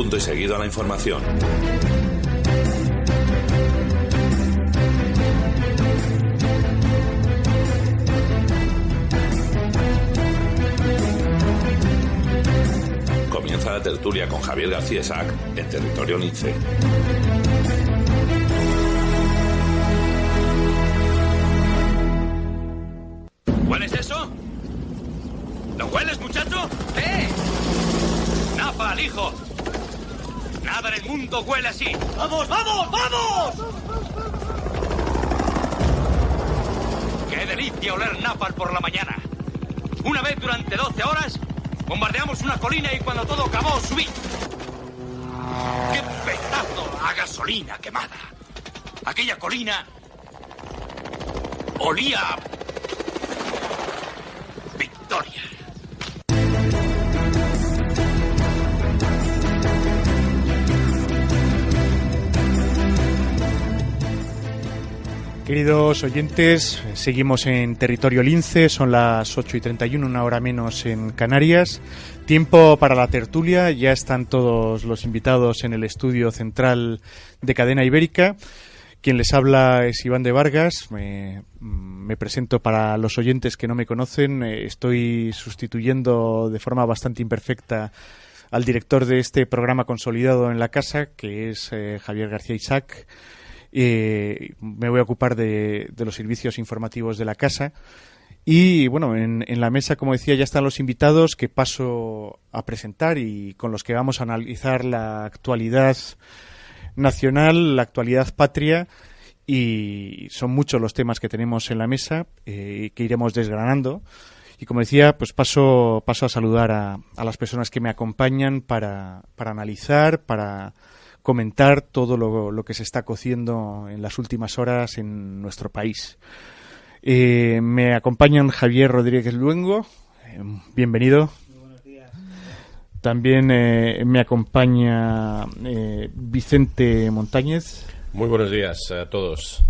punto y seguido a la información. Comienza la tertulia con Javier García Isaac en Territorio Lince. ¿Hueles eso? ¿Lo hueles, muchacho? ¿Qué? ¡Napalm, hijo! Nada en el mundo huele así. ¡Vamos, vamos, vamos! ¡Qué delicia oler napalm por la mañana! Una vez durante 12 horas, bombardeamos una colina y cuando todo acabó, subí. ¡Qué pedazo a gasolina quemada! Aquella colina olía a victoria. Queridos oyentes, seguimos en Territorio Lince, son las 8:31, una hora menos en Canarias. Tiempo para la tertulia, ya están todos los invitados en el estudio central de Cadena Ibérica. Quien les habla es Iván de Vargas, me presento para los oyentes que no me conocen, estoy sustituyendo de forma bastante imperfecta al director de este programa consolidado en la casa, que es Javier García Isaac. Me voy a ocupar de los servicios informativos de la casa. Y bueno, en la mesa, como decía, ya están los invitados que paso a presentar y con los que vamos a analizar la actualidad nacional, la actualidad patria, y son muchos los temas que tenemos en la mesa que iremos desgranando. Y como decía, pues paso a saludar a las personas que me acompañan para analizar, para comentar todo lo que se está cociendo en las últimas horas en nuestro país. Me acompañan Javier Rodríguez Luengo, bienvenido. Muy buenos días. También me acompaña Vicente Montañez. Muy buenos días a todos.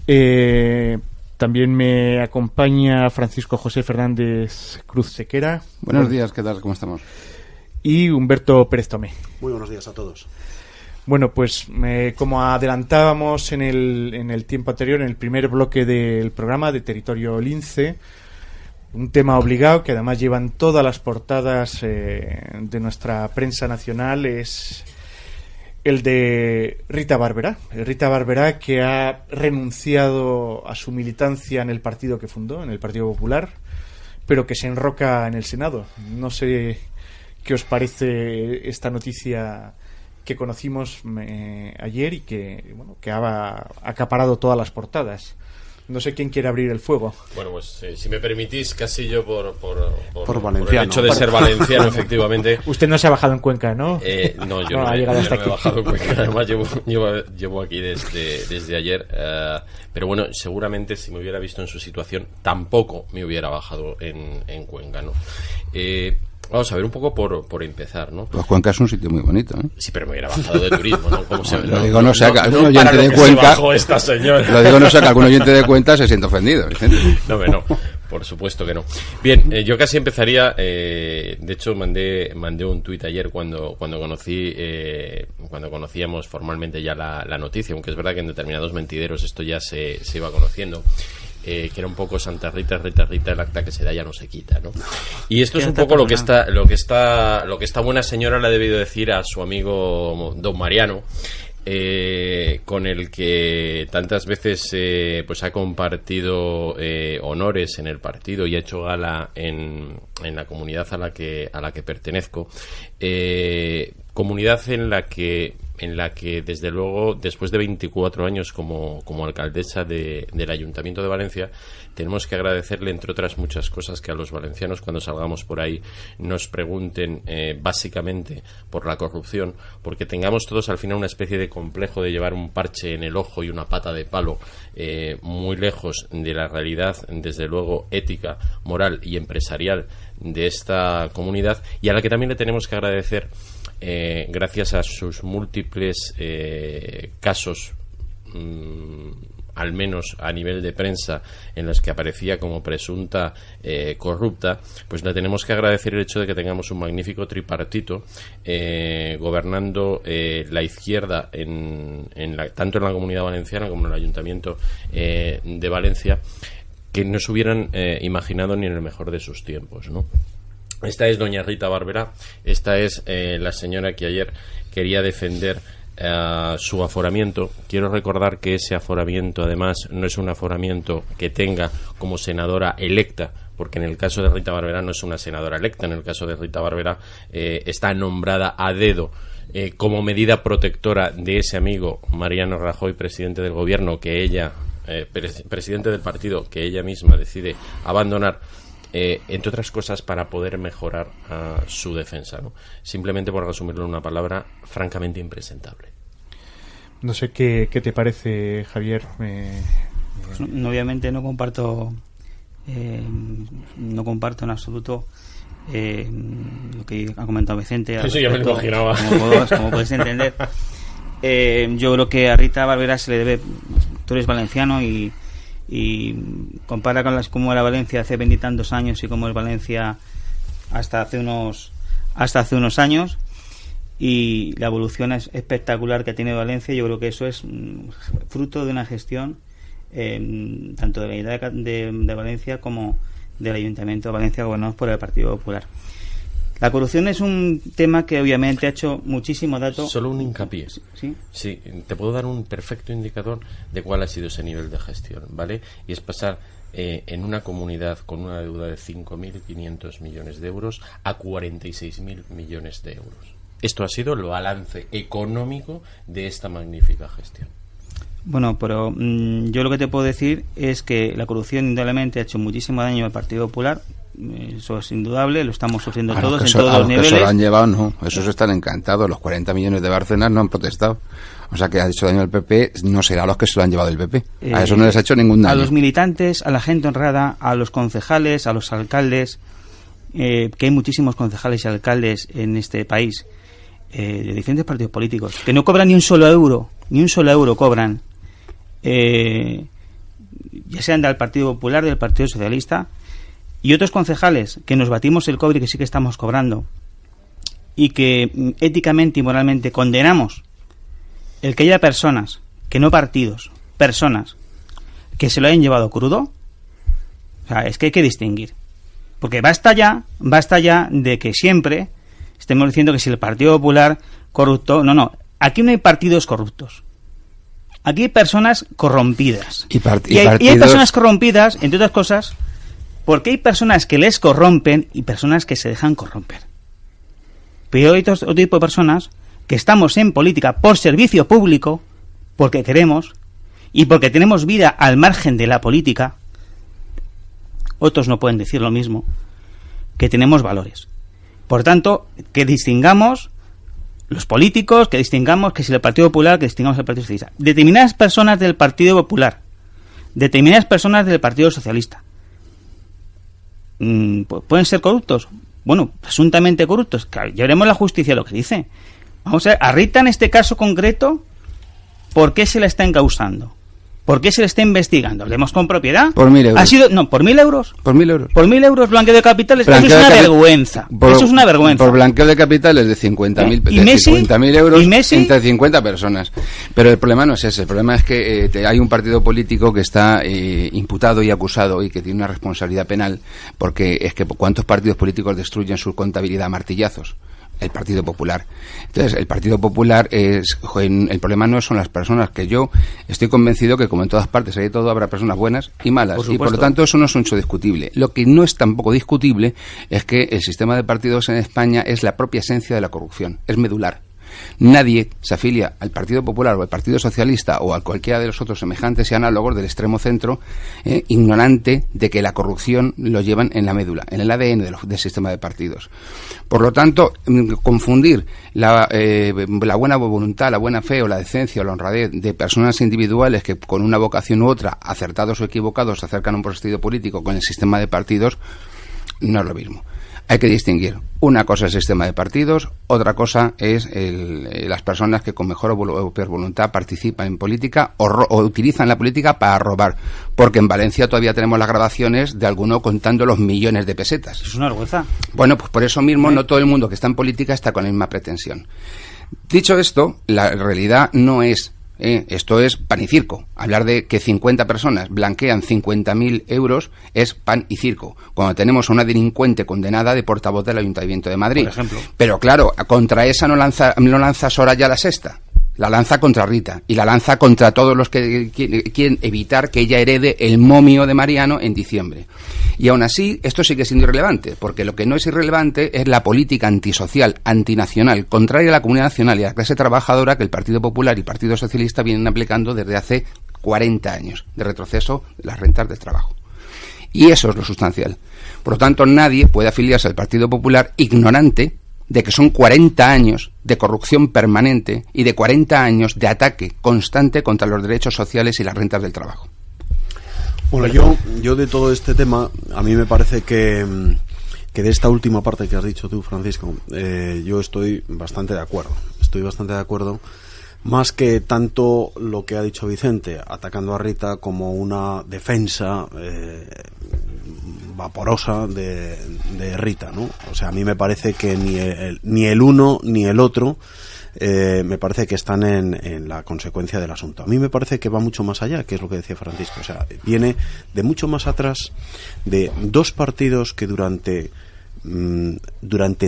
También me acompaña Francisco José Fernández Cruz Sequera. Buenos días, ¿qué tal? ¿Cómo estamos? Y Humberto Pérez Tomé. Muy buenos días a todos. Bueno, pues como adelantábamos en el tiempo anterior, en el primer bloque del programa de Territorio Lince, un tema obligado que además llevan todas las portadas de nuestra prensa nacional es el de Rita Barberá. Rita Barberá, que ha renunciado a su militancia en el partido que fundó, en el Partido Popular, pero que se enroca en el Senado. No sé qué os parece esta noticia que conocimos ayer y que ha acaparado todas las portadas. No sé quién quiere abrir el fuego. Bueno, pues si me permitís, casi yo por valenciano. Por el hecho de ser valenciano, efectivamente. Usted no se ha bajado en Cuenca, ¿no? No, yo no ha llegado hasta me he bajado en Cuenca. Además, llevo aquí desde ayer. Pero bueno, seguramente si me hubiera visto en su situación, tampoco me hubiera bajado en Cuenca, ¿no? Vamos a ver un poco por empezar, ¿no? Pues Cuenca es un sitio muy bonito, ¿eh? Sí, pero me hubiera bajado de turismo, ¿no? ¿Cómo se lo digo, no sea que algún oyente de Cuenca. Esta señora. Lo digo, no sea que algún oyente de Cuenca se siente ofendido, Vicente. No, por supuesto que no. Bien, yo casi empezaría. De hecho, mandé un tuit ayer cuando conocíamos formalmente ya la noticia, aunque es verdad que en determinados mentideros esto ya se iba conociendo. Que era un poco Santa Rita, el acta que se da ya no se quita, ¿no? Y esto es un poco lo que esta buena señora le ha debido decir a su amigo don Mariano, con el que tantas veces pues ha compartido honores en el partido y ha hecho gala en la comunidad a la que pertenezco, comunidad en la que desde luego, después de 24 años como alcaldesa del Ayuntamiento de Valencia, tenemos que agradecerle, entre otras muchas cosas, que a los valencianos, cuando salgamos por ahí, nos pregunten básicamente por la corrupción, porque tengamos todos al final una especie de complejo de llevar un parche en el ojo y una pata de palo, muy lejos de la realidad, desde luego, ética, moral y empresarial de esta comunidad, y a la que también le tenemos que agradecer, gracias a sus múltiples casos al menos a nivel de prensa, en las que aparecía como presunta corrupta, pues le tenemos que agradecer el hecho de que tengamos un magnífico tripartito gobernando la izquierda tanto en la Comunidad Valenciana como en el Ayuntamiento de Valencia, que no se hubieran imaginado ni en el mejor de sus tiempos, ¿no? Esta es doña Rita Barberá, esta es la señora que ayer quería defender su aforamiento. Quiero recordar que ese aforamiento, además, no es un aforamiento que tenga como senadora electa, porque en el caso de Rita Barberá no es una senadora electa, en el caso de Rita Barberá está nombrada a dedo como medida protectora de ese amigo Mariano Rajoy, presidente del gobierno, que ella, presidente del partido, que ella misma decide abandonar, entre otras cosas para poder mejorar su defensa, ¿no? Simplemente, por resumirlo en una palabra, francamente impresentable. No sé qué te parece, Javier. Pues, obviamente no comparto en absoluto lo que ha comentado Vicente. Eso ya me lo imaginaba. Como podéis entender. Yo creo que a Rita Barberá se le debe. Tú eres valenciano y compara con cómo era Valencia hace 20 y tantos años y cómo es Valencia hasta hace unos años, y la evolución es espectacular que tiene Valencia. Yo creo que eso es fruto de una gestión tanto de la Unidad de Valencia como del Ayuntamiento de Valencia, gobernados por el Partido Popular. La corrupción es un tema que obviamente ha hecho muchísimo dato. Solo un hincapié. ¿Sí? Sí, te puedo dar un perfecto indicador de cuál ha sido ese nivel de gestión, ¿vale? Y es pasar en una comunidad con una deuda de 5.500 millones de euros a 46.000 millones de euros. Esto ha sido el balance económico de esta magnífica gestión. Bueno, pero yo lo que te puedo decir es que la corrupción indudablemente ha hecho muchísimo daño al Partido Popular. Eso es indudable, lo estamos sufriendo todos en todos los niveles. Eso lo han llevado, no, esos están encantados. Los 40 millones de Bárcenas no han protestado. O sea, que ha hecho daño al PP, no será los que se lo han llevado el PP. A eso no les ha hecho ningún daño. A los militantes, a la gente honrada, a los concejales, a los alcaldes, que hay muchísimos concejales y alcaldes en este país, de diferentes partidos políticos, que no cobran ni un solo euro cobran, ya sean del Partido Popular, del Partido Socialista, y otros concejales que nos batimos el cobre y que sí que estamos cobrando, y que éticamente y moralmente condenamos el que haya personas, que no partidos, personas que se lo hayan llevado crudo. O sea, es que hay que distinguir, porque basta ya de que siempre estemos diciendo que si el Partido Popular corrupto. No, aquí no hay partidos corruptos. Aquí hay personas corrompidas. Y hay personas corrompidas, entre otras cosas, porque hay personas que les corrompen y personas que se dejan corromper. Pero hay otro tipo de personas que estamos en política por servicio público, porque queremos y porque tenemos vida al margen de la política. Otros no pueden decir lo mismo, que tenemos valores. Por tanto, que distingamos los políticos, que distingamos que si el Partido Popular, que distingamos el Partido Socialista. Determinadas personas del Partido Popular, determinadas personas del Partido Socialista, ¿pueden ser corruptos? Bueno, presuntamente corruptos. Ya veremos la justicia lo que dice. Vamos a ver, a Rita en este caso concreto, ¿por qué se la está encausando? ¿Por qué se le está investigando? ¿Hablemos con propiedad? Por 1.000 euros. ¿Ha sido, no, por 1.000 euros? Por 1.000 euros. Por 1.000 euros blanqueo de capitales. Eso es una vergüenza. Eso es una vergüenza. Por blanqueo de capitales de 50.000 euros entre 50 personas. Pero el problema no es ese. El problema es que hay un partido político que está imputado y acusado y que tiene una responsabilidad penal, porque es que ¿cuántos partidos políticos destruyen su contabilidad a martillazos? El Partido Popular. Entonces, el Partido Popular el problema no son las personas, que yo estoy convencido que, como en todas partes hay de todo, habrá personas buenas y malas, y por lo tanto eso no es un hecho discutible. Lo que no es tampoco discutible es que el sistema de partidos en España es la propia esencia de la corrupción, es medular. Nadie se afilia al Partido Popular o al Partido Socialista o a cualquiera de los otros semejantes y análogos del extremo centro, ignorante de que la corrupción lo llevan en la médula, en el ADN del sistema de partidos. Por lo tanto, confundir la buena voluntad, la buena fe o la decencia o la honradez de personas individuales que con una vocación u otra, acertados o equivocados, se acercan a un partido político con el sistema de partidos, no es lo mismo. Hay que distinguir. Una cosa es el sistema de partidos, otra cosa es las personas que con mejor o peor voluntad participan en política o utilizan la política para robar. Porque en Valencia todavía tenemos las grabaciones de alguno contando los millones de pesetas. Es una vergüenza. Bueno, pues por eso mismo no todo el mundo que está en política está con la misma pretensión. Dicho esto, la realidad no es... esto es pan y circo. Hablar de que 50 personas blanquean 50.000 euros es pan y circo. Cuando tenemos a una delincuente condenada de portavoz del Ayuntamiento de Madrid. Por ejemplo. Pero claro, contra esa no lanza Soraya la Sexta. La lanza contra Rita y la lanza contra todos los que quieren evitar que ella herede el momio de Mariano en diciembre. Y aún así, esto sigue siendo irrelevante, porque lo que no es irrelevante es la política antisocial, antinacional, contraria a la comunidad nacional y a la clase trabajadora que el Partido Popular y Partido Socialista vienen aplicando desde hace 40 años, de retroceso de las rentas del trabajo. Y eso es lo sustancial. Por lo tanto, nadie puede afiliarse al Partido Popular ignorante de que son 40 años de corrupción permanente y de 40 años de ataque constante contra los derechos sociales y las rentas del trabajo. Bueno, yo de todo este tema, a mí me parece que de esta última parte que has dicho tú, Francisco, yo estoy bastante de acuerdo. Estoy bastante de acuerdo, más que tanto lo que ha dicho Vicente, atacando a Rita como una defensa vaporosa de Rita, ¿no? O sea, a mí me parece que ni el uno ni el otro me parece que están en la consecuencia del asunto. A mí me parece que va mucho más allá, que es lo que decía Francisco. O sea, viene de mucho más atrás, de dos partidos que durante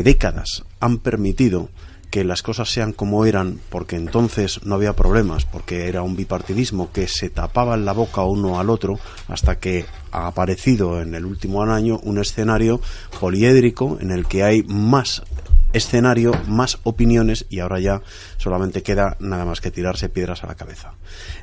décadas han permitido que las cosas sean como eran, porque entonces no había problemas, porque era un bipartidismo que se tapaban la boca uno al otro, hasta que ha aparecido en el último año un escenario poliédrico en el que hay más escenario, más opiniones, y ahora ya solamente queda nada más que tirarse piedras a la cabeza.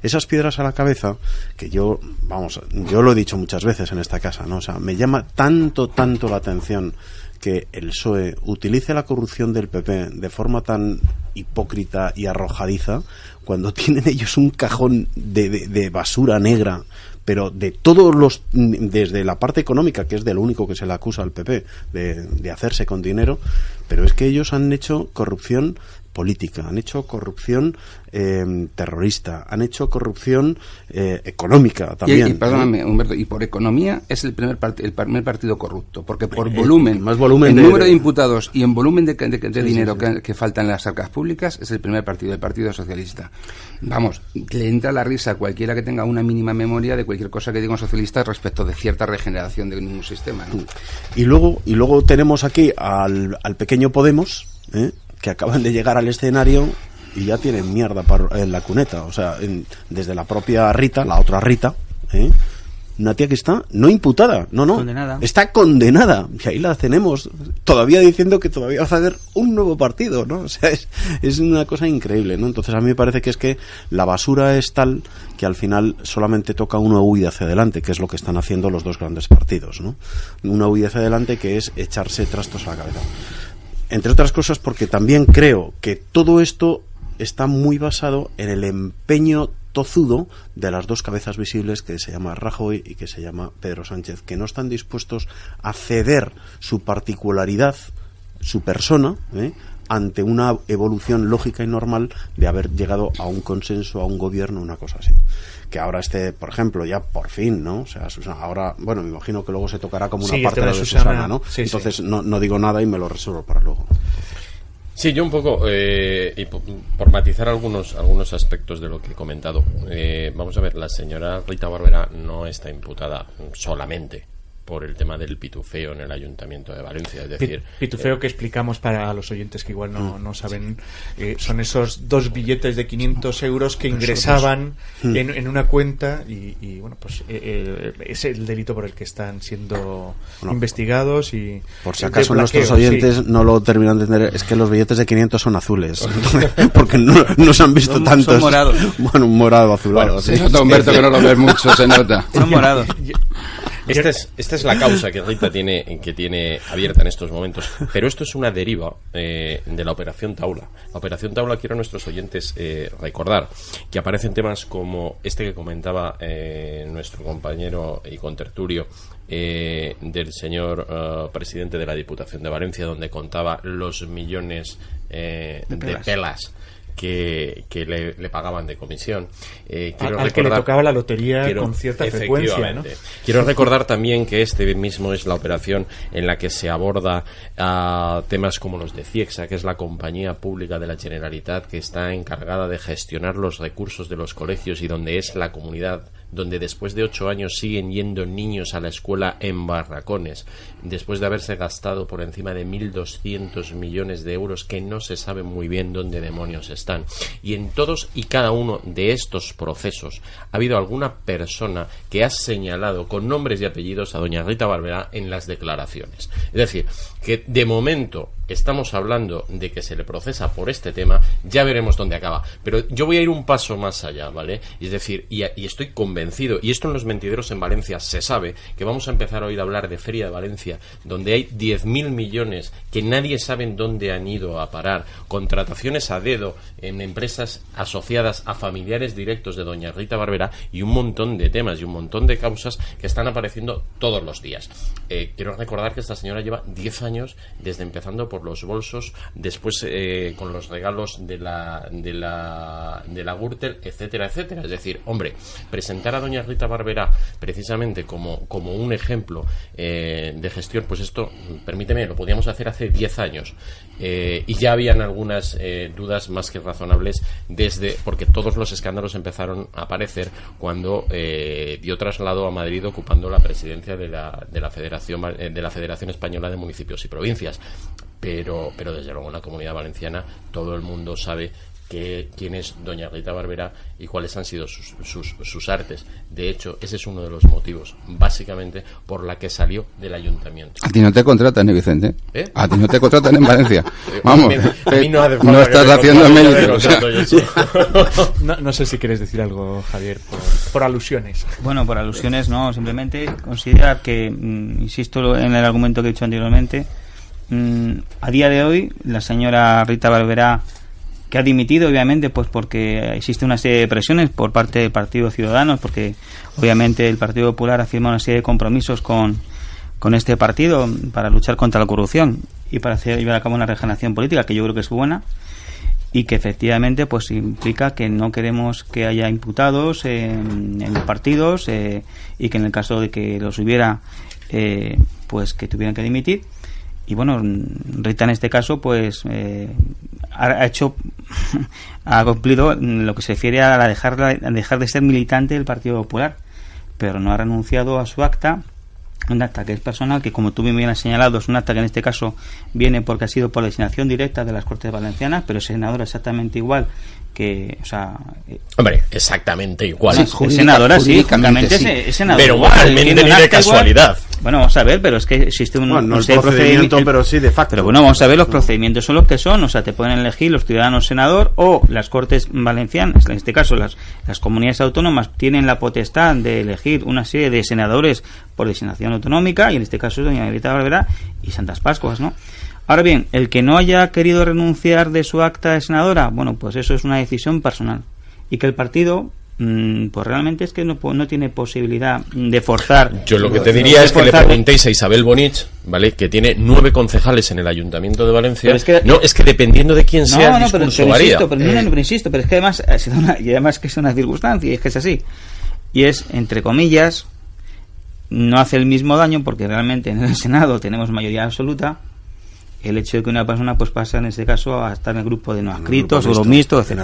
Esas piedras a la cabeza, que yo lo he dicho muchas veces en esta casa, ¿no? O sea, me llama tanto la atención que el PSOE utilice la corrupción del PP de forma tan hipócrita y arrojadiza, cuando tienen ellos un cajón de basura negra, pero de todos los, desde la parte económica, que es de lo único que se le acusa al PP, de hacerse con dinero, pero es que ellos han hecho corrupción política, han hecho corrupción terrorista, han hecho corrupción económica también. Y perdóname, Humberto, y por economía es el primer partido corrupto, porque por volumen, más volumen en número de imputados y en volumen de dinero que falta en las arcas públicas, es el primer partido, el Partido Socialista. Vamos, le entra la risa a cualquiera que tenga una mínima memoria de cualquier cosa que diga un socialista respecto de cierta regeneración de ningún sistema, ¿no? Y luego tenemos aquí al pequeño Podemos, que acaban de llegar al escenario y ya tienen mierda en la cuneta. O sea, desde la propia Rita, la otra Rita, una tía que está no imputada, condenada. Está condenada, y ahí la tenemos todavía diciendo que todavía va a hacer un nuevo partido, ¿no? O sea, es una cosa increíble, ¿no? Entonces a mí me parece que es que la basura es tal que al final solamente toca una huida hacia adelante, que es lo que están haciendo los dos grandes partidos, ¿no? Una huida hacia adelante que es echarse trastos a la cabeza. Entre otras cosas porque también creo que todo esto está muy basado en el empeño tozudo de las dos cabezas visibles, que se llama Rajoy y que se llama Pedro Sánchez, que no están dispuestos a ceder su particularidad, su persona, ante una evolución lógica y normal de haber llegado a un consenso, a un gobierno, una cosa así. Que ahora por ejemplo, ya por fin, ¿no? O sea, Susana, ahora, bueno, me imagino que luego se tocará como una parte de Susana, ¿no? Sí, entonces sí. No digo nada y me lo reservo para luego. Sí, yo un poco, y por matizar algunos aspectos de lo que he comentado. Vamos a ver, la señora Rita Barberá no está imputada solamente por el tema del pitufeo en el Ayuntamiento de Valencia, es decir... Pitufeo que explicamos para los oyentes que igual no saben, son esos 2 billetes de 500 euros que ingresaban en una cuenta y bueno, pues es el delito por el que están siendo investigados y... Por si acaso nuestros oyentes no lo terminan de entender, es que los billetes de 500 son azules, porque no se han visto tantos. Son morados. Bueno, un morado azulado. Bueno, se nota, Humberto, que no lo ves mucho, se nota. Son morados. Esta es la causa que Rita tiene abierta en estos momentos, pero esto es una deriva de la Operación Taula. La Operación Taula, quiero a nuestros oyentes recordar que aparecen temas como este que comentaba nuestro compañero y contertulio del señor presidente de la Diputación de Valencia, donde contaba los millones de pelas que le pagaban de comisión. Al que le tocaba la lotería con cierta frecuencia, ¿no? Quiero recordar también que este mismo es la operación en la que se aborda temas como los de Ciegsa, que es la compañía pública de la Generalitat que está encargada de gestionar los recursos de los colegios y donde es la comunidad donde después de 8 años siguen yendo niños a la escuela en barracones, después de haberse gastado por encima de 1.200 millones de euros que no se sabe muy bien dónde demonios están. Y en todos y cada uno de estos procesos ha habido alguna persona que ha señalado con nombres y apellidos a doña Rita Barberá en las declaraciones. Es decir, que de momento estamos hablando de que se le procesa por este tema, ya veremos dónde acaba. Pero yo voy a ir un paso más allá, ¿vale? Es decir, y estoy convencido, y esto en los mentideros en Valencia se sabe, que vamos a empezar a oír hablar de Feria de Valencia, donde hay 10.000 millones que nadie sabe en dónde han ido a parar, contrataciones a dedo en empresas asociadas a familiares directos de doña Rita Barberá y un montón de temas y un montón de causas que están apareciendo todos los días. Quiero recordar que esta señora lleva 10 años desde empezando por los bolsos, después con los regalos de la Gürtel, etcétera, etcétera. Es decir, hombre, presentar a doña Rita Barberá precisamente como un ejemplo de gestión, pues esto, permíteme, lo podíamos hacer hace 10 años y ya habían algunas dudas más que razonables porque todos los escándalos empezaron a aparecer cuando dio traslado a Madrid ocupando la presidencia de la Federación Española de Municipios y Provincias. Pero desde luego en la Comunidad Valenciana todo el mundo sabe quién es doña Rita Barberá y cuáles han sido sus artes. De hecho, ese es uno de los motivos, básicamente, por la que salió del ayuntamiento. A ti no te contratan, Vicente. ¿Eh? A ti no te contratan en Valencia. Vamos, a mí no hace falta no estás haciendo mérito. No sé si quieres decir algo, Javier, por alusiones. Bueno, por alusiones no, simplemente considerar que, insisto en el argumento que he dicho anteriormente, a día de hoy la señora Rita Barberá, que ha dimitido obviamente pues porque existe una serie de presiones por parte del Partido Ciudadanos, porque obviamente el Partido Popular ha firmado una serie de compromisos con este partido para luchar contra la corrupción y para llevar a cabo una regeneración política que yo creo que es buena y que efectivamente pues implica que no queremos que haya imputados en los partidos y que en el caso de que los hubiera pues que tuvieran que dimitir. Y bueno, Rita en este caso pues ha cumplido lo que se refiere a dejar de ser militante del Partido Popular, pero no ha renunciado a su acta, un acta que es personal, que como tú bien has señalado es un acta que en este caso viene porque ha sido por designación directa de las Cortes Valencianas, pero es senadora exactamente igual que, o sea, hombre, exactamente igual. Sí, es senadora, sí, justamente sí. Es senadora. Pero igualmente ni de casualidad. Bueno, vamos a ver, pero es que existe un procedimiento, pero sí de facto. Pero bueno, vamos a ver, los procedimientos son los que son, o sea, te pueden elegir los ciudadanos senador o las Cortes Valencianas, en este caso las comunidades autónomas tienen la potestad de elegir una serie de senadores por designación autonómica, y en este caso es doña Rita Barberá y Santas Pascuas, ¿no? Ahora bien, el que no haya querido renunciar de su acta de senadora, bueno, pues eso es una decisión personal. Y que el partido, pues realmente es que no tiene posibilidad de forzar. Yo lo que te diría es que le preguntéis a Isabel Bonich, ¿vale? Que tiene 9 concejales en el Ayuntamiento de Valencia. Es que dependiendo de quién sea el discurso varía. Pero insisto, pero es que además y además que es una circunstancia, y es que es así. Y es, entre comillas, no hace el mismo daño porque realmente en el Senado tenemos mayoría absoluta. El hecho de que una persona pues pasa en este caso a estar en el grupo de no adscritos, o mixto, etc.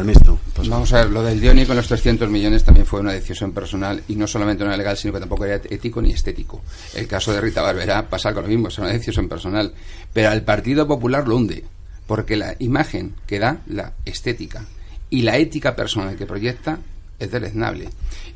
Pues vamos a ver, lo del Dioni con los 300 millones también fue una decisión personal y no solamente una legal, sino que tampoco era ético ni estético. El caso de Rita Barberá pasa con lo mismo, es una decisión personal, pero al Partido Popular lo hunde, porque la imagen que da, la estética y la ética personal que proyecta es deleznable.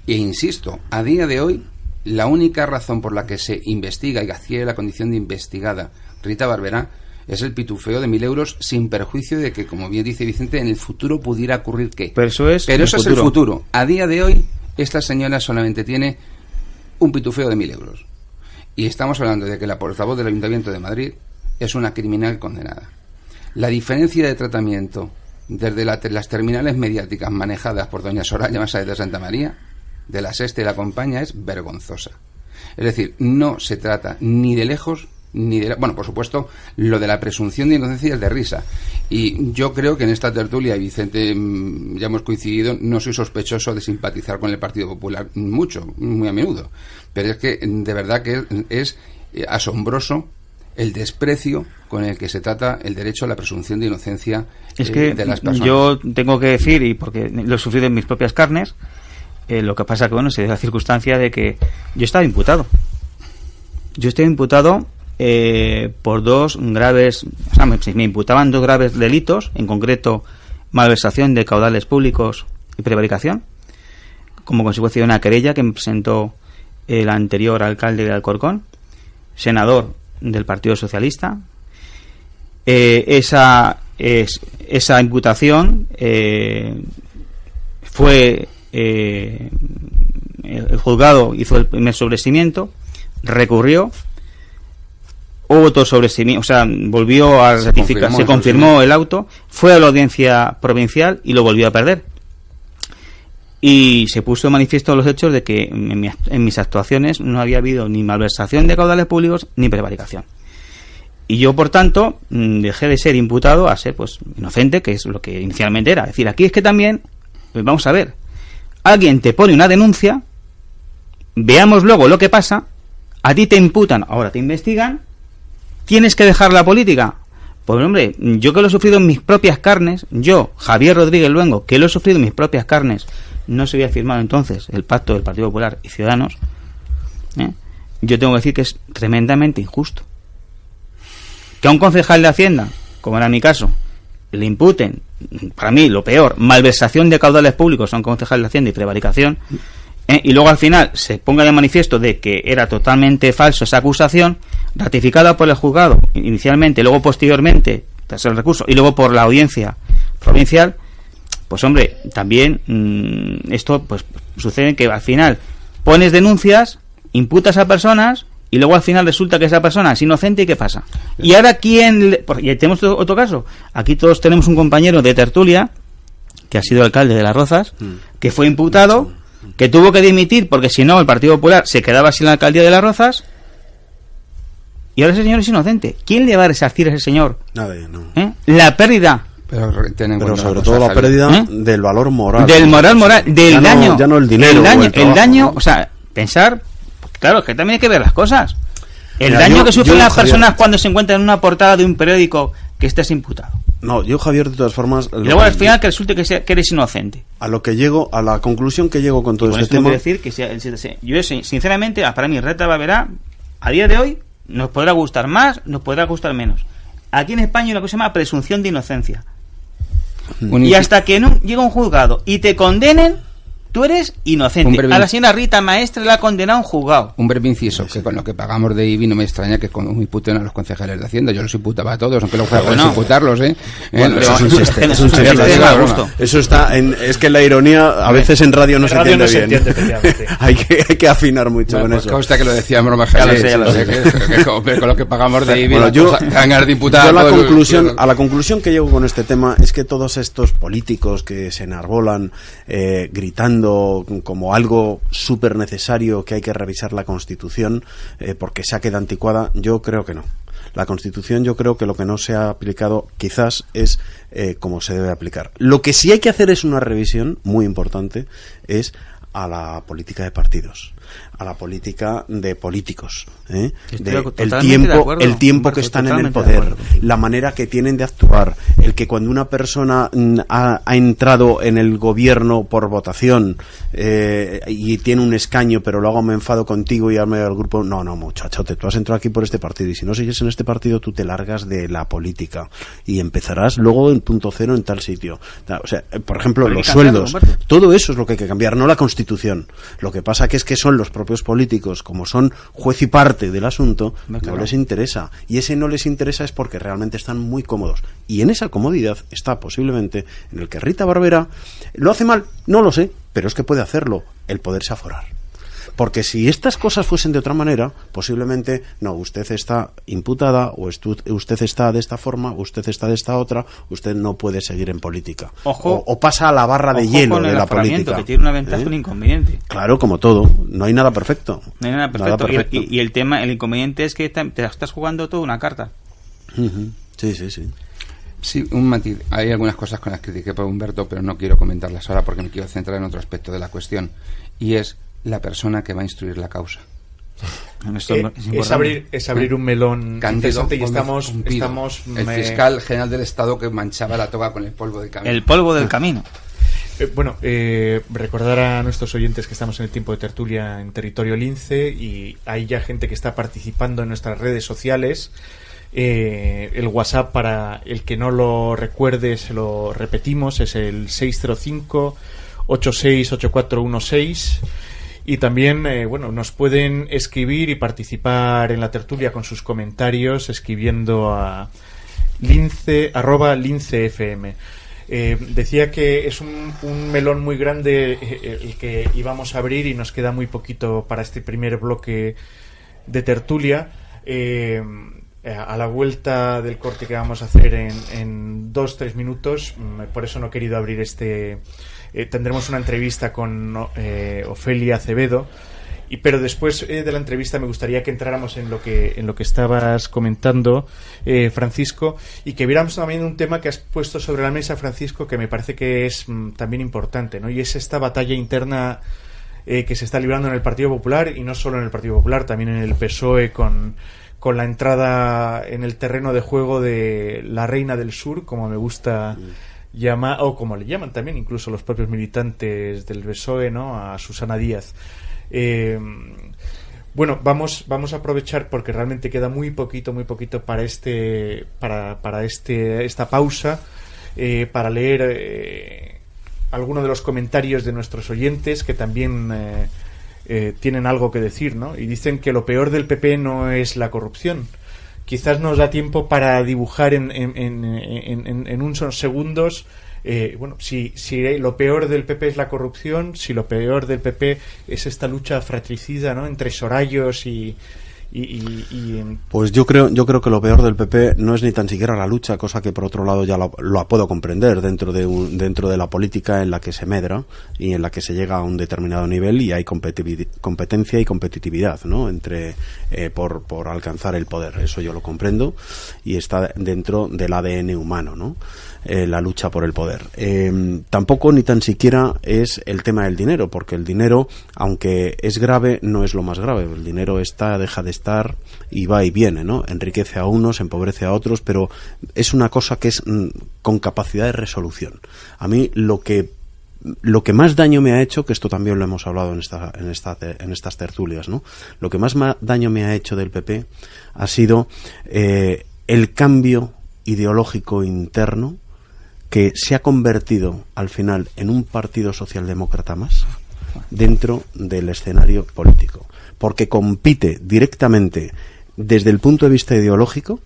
E insisto, a día de hoy la única razón por la que se investiga y adquiere la condición de investigada Rita Barberá es el pitufeo de 1.000 euros, sin perjuicio de que, como bien dice Vicente, en el futuro pudiera ocurrir ¿qué? Pero eso es el futuro. A día de hoy, esta señora solamente tiene un pitufeo de 1.000 euros. Y estamos hablando de que la portavoz del Ayuntamiento de Madrid es una criminal condenada. La diferencia de tratamiento desde las terminales mediáticas manejadas por doña Soraya Sáez de Santa María, de La Sexta y la compañía, es vergonzosa. Es decir, no se trata ni de lejos ni de... Bueno, por supuesto, lo de la presunción de inocencia es de risa. Y yo creo que en esta tertulia, y Vicente, ya hemos coincidido, no soy sospechoso de simpatizar con el Partido Popular mucho, muy a menudo. Pero es que, de verdad que es asombroso el desprecio con el que se trata el derecho a la presunción de inocencia de las personas. Yo tengo que decir, y porque lo he sufrido en mis propias carnes, lo que pasa que, bueno, se da la circunstancia de que yo estaba imputado. Yo estoy imputado por dos graves, o sea, me imputaban dos graves delitos, en concreto malversación de caudales públicos y prevaricación, como consecuencia de una querella que me presentó el anterior alcalde de Alcorcón, senador del Partido Socialista. Esa imputación fue el juzgado hizo el primer sobreseimiento, recurrió, hubo otro sobreseimiento, o sea, volvió a ratificar, se confirmó el auto, fue a la audiencia provincial y lo volvió a perder. Y se puso de manifiesto los hechos de que en mis actuaciones no había habido ni malversación de caudales públicos ni prevaricación. Y yo, por tanto, dejé de ser imputado a ser, pues, inocente, que es lo que inicialmente era. Es decir, aquí es que también, pues, vamos a ver, alguien te pone una denuncia, veamos luego lo que pasa, a ti te imputan, ahora te investigan, ¿tienes que dejar la política? Pues, hombre, yo que lo he sufrido en mis propias carnes, yo, Javier Rodríguez Luengo, que lo he sufrido en mis propias carnes, no se había firmado entonces el pacto del Partido Popular y Ciudadanos, yo tengo que decir que es tremendamente injusto. Que a un concejal de Hacienda, como era mi caso, le imputen, para mí lo peor, malversación de caudales públicos a un concejal de Hacienda y prevaricación, y luego al final se ponga de manifiesto de que era totalmente falso esa acusación, ratificada por el juzgado inicialmente, luego posteriormente, tras el recurso, y luego por la audiencia provincial. Pues, hombre, también esto pues sucede que al final pones denuncias, imputas a personas y luego al final resulta que esa persona es inocente. ¿Y qué pasa? Y ahora y tenemos otro caso. Aquí todos tenemos un compañero de tertulia que ha sido alcalde de Las Rozas, que fue imputado, que tuvo que dimitir porque si no el Partido Popular se quedaba sin la alcaldía de Las Rozas, y ahora ese señor es inocente. ¿Quién le va a resarcir a ese señor? Nadie, no. La pérdida. Pero sobre todo la pérdida del valor moral. Del moral, del daño. Ya no el dinero. El daño, ¿no? O sea, pensar, claro, que también hay que ver las cosas. El daño que sufren las personas cuando se encuentran en una portada de un periódico que estés imputado. No, yo, Javier, de todas formas... Y luego al final que resulte que eres inocente. A lo que llego, a la conclusión que llego con todo este tema... Decir que yo, sinceramente, para mí, Rita Barberá, a día de hoy, nos podrá gustar más, nos podrá gustar menos. Aquí en España hay una cosa que se llama presunción de inocencia. Y hasta que no llega un juzgado y te condenen, tú eres inocente. A la señora Rita Maestre la ha condenado un juzgado. Un breve inciso, que con lo que pagamos de IBI no me extraña que con un imputen a los concejales de Hacienda. Yo los imputaba a todos, aunque lo fuera a imputarlos, Bueno, eso es un sistema. Eso está es que la ironía a veces en radio no se entiende bien. hay que afinar mucho con eso. Consta que lo decía en broma, con lo que pagamos de IBI, a la conclusión que llego con este tema es que todos estos políticos que se enarbolan gritando como algo súper necesario, que hay que revisar la Constitución porque se ha quedado anticuada, yo creo que no. La Constitución, yo creo que lo que no se ha aplicado quizás es como se debe aplicar. Lo que sí hay que hacer es una revisión muy importante, es a la política de partidos, a la política de políticos, el tiempo que están en el poder, la manera que tienen de actuar, el que cuando una persona ha entrado en el gobierno por votación y tiene un escaño, pero luego me enfado contigo y al medio del grupo, no muchachote, tú has entrado aquí por este partido y si no sigues en este partido tú te largas de la política y empezarás luego en punto cero en tal sitio. O sea, por ejemplo, los sueldos, todo eso es lo que hay que cambiar, no la Constitución. Lo que pasa que es que son los propios políticos, como son juez y parte del asunto, no les interesa. Y ese no les interesa es porque realmente están muy cómodos. Y en esa comodidad está posiblemente en el que Rita Barberá lo hace mal, no lo sé, pero es que puede hacerlo, el poderse aforar. Porque si estas cosas fuesen de otra manera, posiblemente, no, usted está imputada, o usted está de esta forma, usted está de esta otra, usted no puede seguir en política. Ojo, o pasa a la barra de hielo de la política. Que tiene una ventaja y un inconveniente. Claro, como todo, no hay nada perfecto. No hay nada perfecto. Y el tema, el inconveniente es que te estás jugando toda una carta. Sí. Sí, un matiz. Hay algunas cosas con las que critiqué por Humberto, pero no quiero comentarlas ahora porque me quiero centrar en otro aspecto de la cuestión, y es la persona que va a instruir la causa. Es abrir un melón interesante y estamos el fiscal general del Estado que manchaba la toga con el polvo del camino. El polvo del camino. Recordar a nuestros oyentes que estamos en el tiempo de tertulia en territorio Lince y hay ya gente que está participando en nuestras redes sociales. El WhatsApp, para el que no lo recuerde, se lo repetimos, es el 605-868416 y también nos pueden escribir y participar en la tertulia con sus comentarios escribiendo a @lincefm. Decía que es un melón muy grande el que íbamos a abrir y nos queda muy poquito para este primer bloque de tertulia. A la vuelta del corte que vamos a hacer en 2-3 minutos, por eso no he querido abrir tendremos una entrevista con Ofelia Acevedo, pero después de la entrevista me gustaría que entráramos en lo que estabas comentando, Francisco, y que viéramos también un tema que has puesto sobre la mesa, Francisco, que me parece que es también importante, ¿no? Y es esta batalla interna que se está librando en el Partido Popular, y no solo en el Partido Popular, también en el PSOE, con la entrada en el terreno de juego de la Reina del Sur, como me gusta llamar, o como le llaman también incluso los propios militantes del PSOE, ¿no? A Susana Díaz. Vamos a aprovechar porque realmente queda muy poquito para esta pausa, para leer algunos de los comentarios de nuestros oyentes que también tienen algo que decir, ¿no? Y dicen que lo peor del PP no es la corrupción. Quizás nos da tiempo para dibujar en unos segundos si lo peor del PP es la corrupción, si lo peor del PP es esta lucha fratricida, ¿no? Entre Sorayos Pues yo creo que lo peor del PP no es ni tan siquiera la lucha, cosa que por otro lado ya lo puedo comprender dentro de la política en la que se medra y en la que se llega a un determinado nivel y hay competencia y competitividad, ¿no? Por alcanzar el poder. Eso yo lo comprendo y está dentro del ADN humano, ¿no? La lucha por el poder. Tampoco ni tan siquiera es el tema del dinero, porque el dinero, aunque es grave, no es lo más grave. El dinero deja de estar y va y viene, ¿no? Enriquece a unos, empobrece a otros, pero es una cosa que es con capacidad de resolución. A mí lo que más daño me ha hecho, que esto también lo hemos hablado en estas tertulias, ¿no? Lo que más daño me ha hecho del PP ha sido el cambio ideológico interno, que se ha convertido al final en un partido socialdemócrata más dentro del escenario político, porque compite directamente desde el punto de vista ideológico,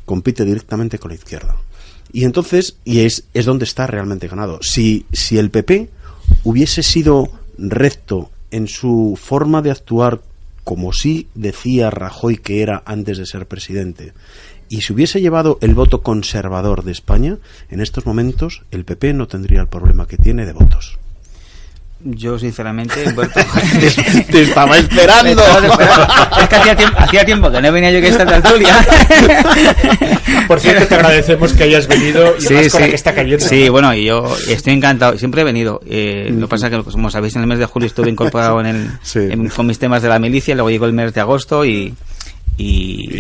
compite directamente con la izquierda. Y entonces, es donde está realmente ganado. Si el PP hubiese sido recto en su forma de actuar, como sí decía Rajoy que era antes de ser presidente, y si hubiese llevado el voto conservador de España, en estos momentos el PP no tendría el problema que tiene de votos. Yo, sinceramente, te estaba esperando. Es que hacía tiempo que no venía yo a esta tertulia. Por cierto, te agradecemos que hayas venido y más con la que está cayendo. Sí, bueno, y yo estoy encantado. Siempre he venido. Lo que pasa es que, como sabéis, en el mes de julio estuve incorporado con mis temas de la milicia. Luego llegó el mes de agosto y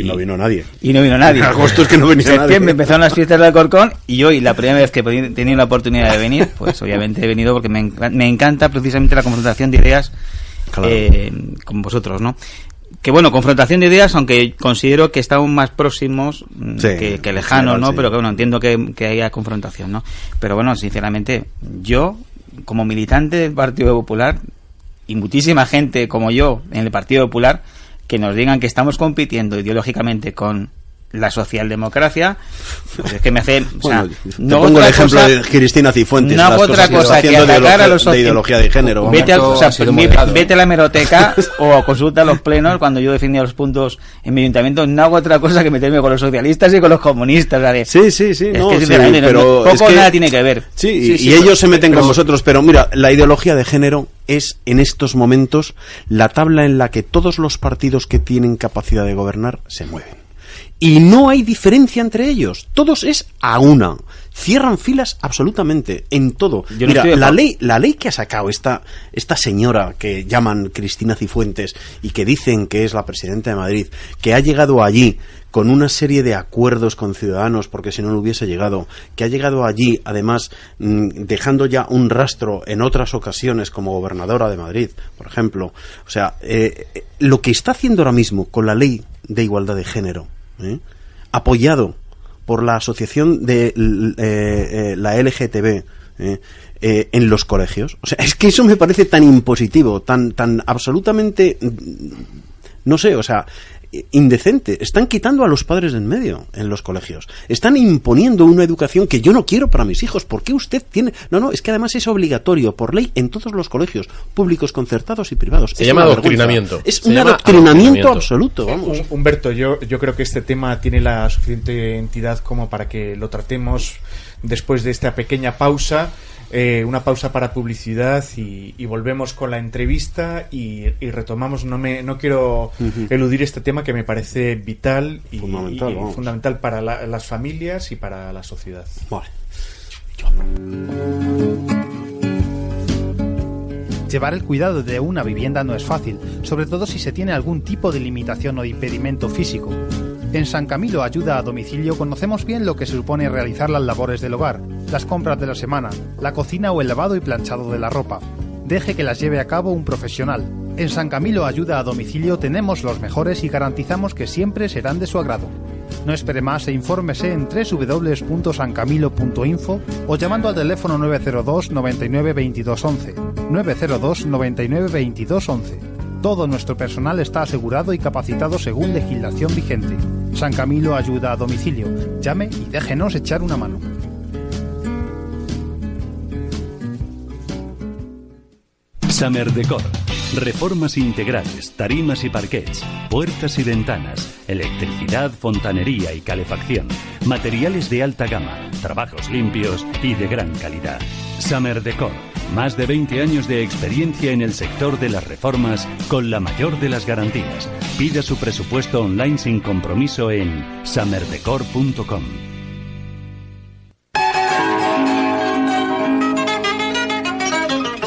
no vino nadie. Y no vino nadie. En agosto es que no venía nadie. En septiembre empezaron las fiestas del Alcorcón y hoy, la primera vez que he tenido la oportunidad de venir, pues obviamente he venido porque me encanta precisamente la confrontación de ideas, claro, con vosotros, ¿no? Que bueno, confrontación de ideas, aunque considero que estamos más próximos que lejanos, ¿no? Sí. Pero que bueno, entiendo que haya confrontación, ¿no? Pero bueno, sinceramente, yo, como militante del Partido Popular, y muchísima gente como yo en el Partido Popular, que nos digan que estamos compitiendo ideológicamente con la socialdemocracia, pues es que me hace... Bueno, no te pongo el ejemplo de Cristina Cifuentes. No hago otra cosa que atacar a los de ideología de género. Vete a la hemeroteca o consulta los plenos cuando yo defendía los puntos en mi ayuntamiento. No hago otra cosa que meterme con los socialistas y con los comunistas, ¿vale? Sí, no, que, pero poco nada tiene que ver. Sí, y ellos se meten con vosotros, pero mira, la ideología de género es en estos momentos la tabla en la que todos los partidos que tienen capacidad de gobernar se mueven. Y no hay diferencia entre ellos. Todos es a una. Cierran filas absolutamente en todo. Mira, la ley que ha sacado esta señora que llaman Cristina Cifuentes y que dicen que es la presidenta de Madrid, que ha llegado allí con una serie de acuerdos con Ciudadanos, porque si no hubiese llegado, que ha llegado allí, además, dejando ya un rastro en otras ocasiones como gobernadora de Madrid, por ejemplo. O sea, lo que está haciendo ahora mismo con la ley de igualdad de género, apoyado por la asociación de la LGTB en los colegios, o sea, es que eso me parece tan impositivo, tan absolutamente, no sé, o sea, indecente. Están quitando a los padres en medio en los colegios. Están imponiendo una educación que yo no quiero para mis hijos. ¿Por qué usted tiene...? No, es que además es obligatorio por ley en todos los colegios, públicos, concertados y privados. Se llama adoctrinamiento. Es un adoctrinamiento absoluto. Vamos. Humberto, yo creo que este tema tiene la suficiente entidad como para que lo tratemos después de esta pequeña pausa. Una pausa para publicidad y volvemos con la entrevista y retomamos. No quiero eludir este tema que me parece vital y fundamental para las familias y para la sociedad. Vale. Llevar el cuidado de una vivienda no es fácil, sobre todo si se tiene algún tipo de limitación o impedimento físico. En San Camilo Ayuda a Domicilio conocemos bien lo que se supone realizar las labores del hogar, las compras de la semana, la cocina o el lavado y planchado de la ropa. Deje que las lleve a cabo un profesional. En San Camilo Ayuda a Domicilio tenemos los mejores y garantizamos que siempre serán de su agrado. No espere más e infórmese en www.sancamilo.info o llamando al teléfono 902 99 22 11. 902 99 22 11. Todo nuestro personal está asegurado y capacitado según legislación vigente. San Camilo Ayuda a Domicilio. Llame y déjenos echar una mano. Summer Decor. Reformas integrales, tarimas y parquets, puertas y ventanas, electricidad, fontanería y calefacción, materiales de alta gama, trabajos limpios y de gran calidad. Summer Decor. Más de 20 años de experiencia en el sector de las reformas con la mayor de las garantías. Pida su presupuesto online sin compromiso en summerdecor.com.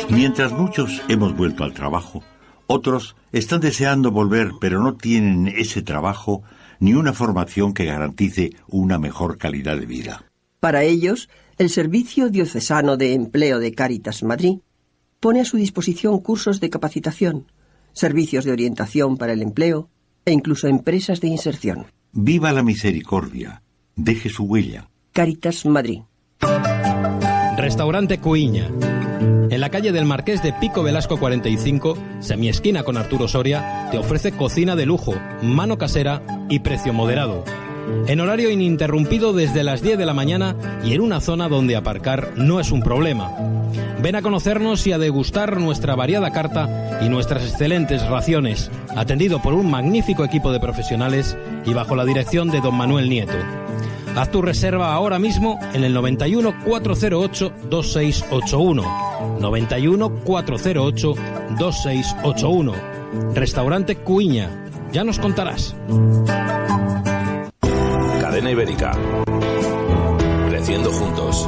Mientras muchos hemos vuelto al trabajo, otros están deseando volver, pero no tienen ese trabajo ni una formación que garantice una mejor calidad de vida. Para ellos, el Servicio Diocesano de Empleo de Cáritas Madrid pone a su disposición cursos de capacitación, servicios de orientación para el empleo e incluso empresas de inserción. Viva la misericordia. Deje su huella. Cáritas Madrid. Restaurante Cuiña. En la calle del Marqués de Pico Velasco 45, semiesquina con Arturo Soria, te ofrece cocina de lujo, mano casera y precio moderado. En horario ininterrumpido desde las 10 de la mañana y en una zona donde aparcar no es un problema. Ven a conocernos y a degustar nuestra variada carta y nuestras excelentes raciones, atendido por un magnífico equipo de profesionales y bajo la dirección de don Manuel Nieto. Haz tu reserva ahora mismo en el 91 408 2681. 91 408 2681. Restaurante Cuiña. Ya nos contarás. Cadena Ibérica. Creciendo juntos.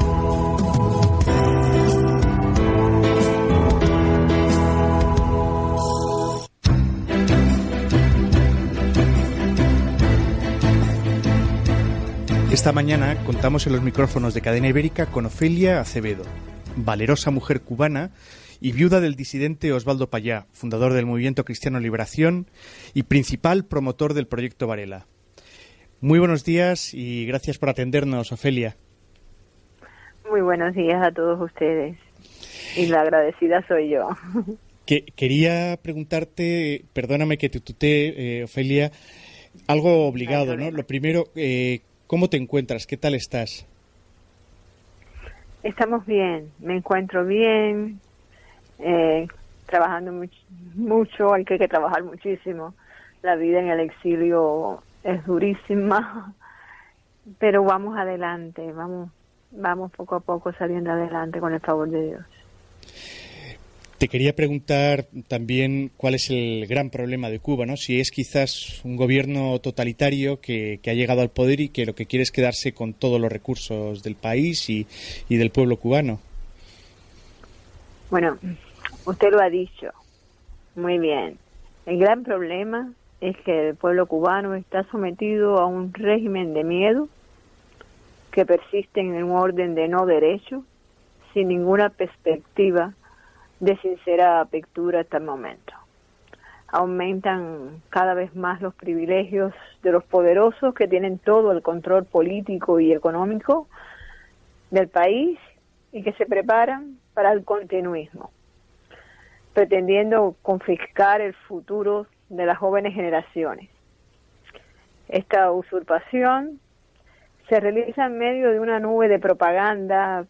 Esta mañana contamos en los micrófonos de Cadena Ibérica con Ofelia Acevedo, valerosa mujer cubana y viuda del disidente Osvaldo Payá, fundador del Movimiento Cristiano Liberación y principal promotor del Proyecto Varela. Muy buenos días y gracias por atendernos, Ofelia. Muy buenos días a todos ustedes. Y la agradecida soy yo. Quería preguntarte, perdóname que te tutee, Ofelia, Algo obligado, ¿no? Lo primero, ¿cómo te encuentras? ¿Qué tal estás? Estamos bien, me encuentro bien, trabajando mucho, hay que trabajar muchísimo. La vida en el exilio es durísima, pero vamos adelante, vamos poco a poco saliendo adelante con el favor de Dios. Te quería preguntar también cuál es el gran problema de Cuba, ¿no? Si es quizás un gobierno totalitario que ha llegado al poder y que lo que quiere es quedarse con todos los recursos del país y del pueblo cubano. Bueno, usted lo ha dicho muy bien. El gran problema es que el pueblo cubano está sometido a un régimen de miedo que persiste en un orden de no derecho, sin ninguna perspectiva de sincera apertura hasta el momento. Aumentan cada vez más los privilegios de los poderosos que tienen todo el control político y económico del país y que se preparan para el continuismo, pretendiendo confiscar el futuro de las jóvenes generaciones. Esta usurpación se realiza en medio de una nube de propaganda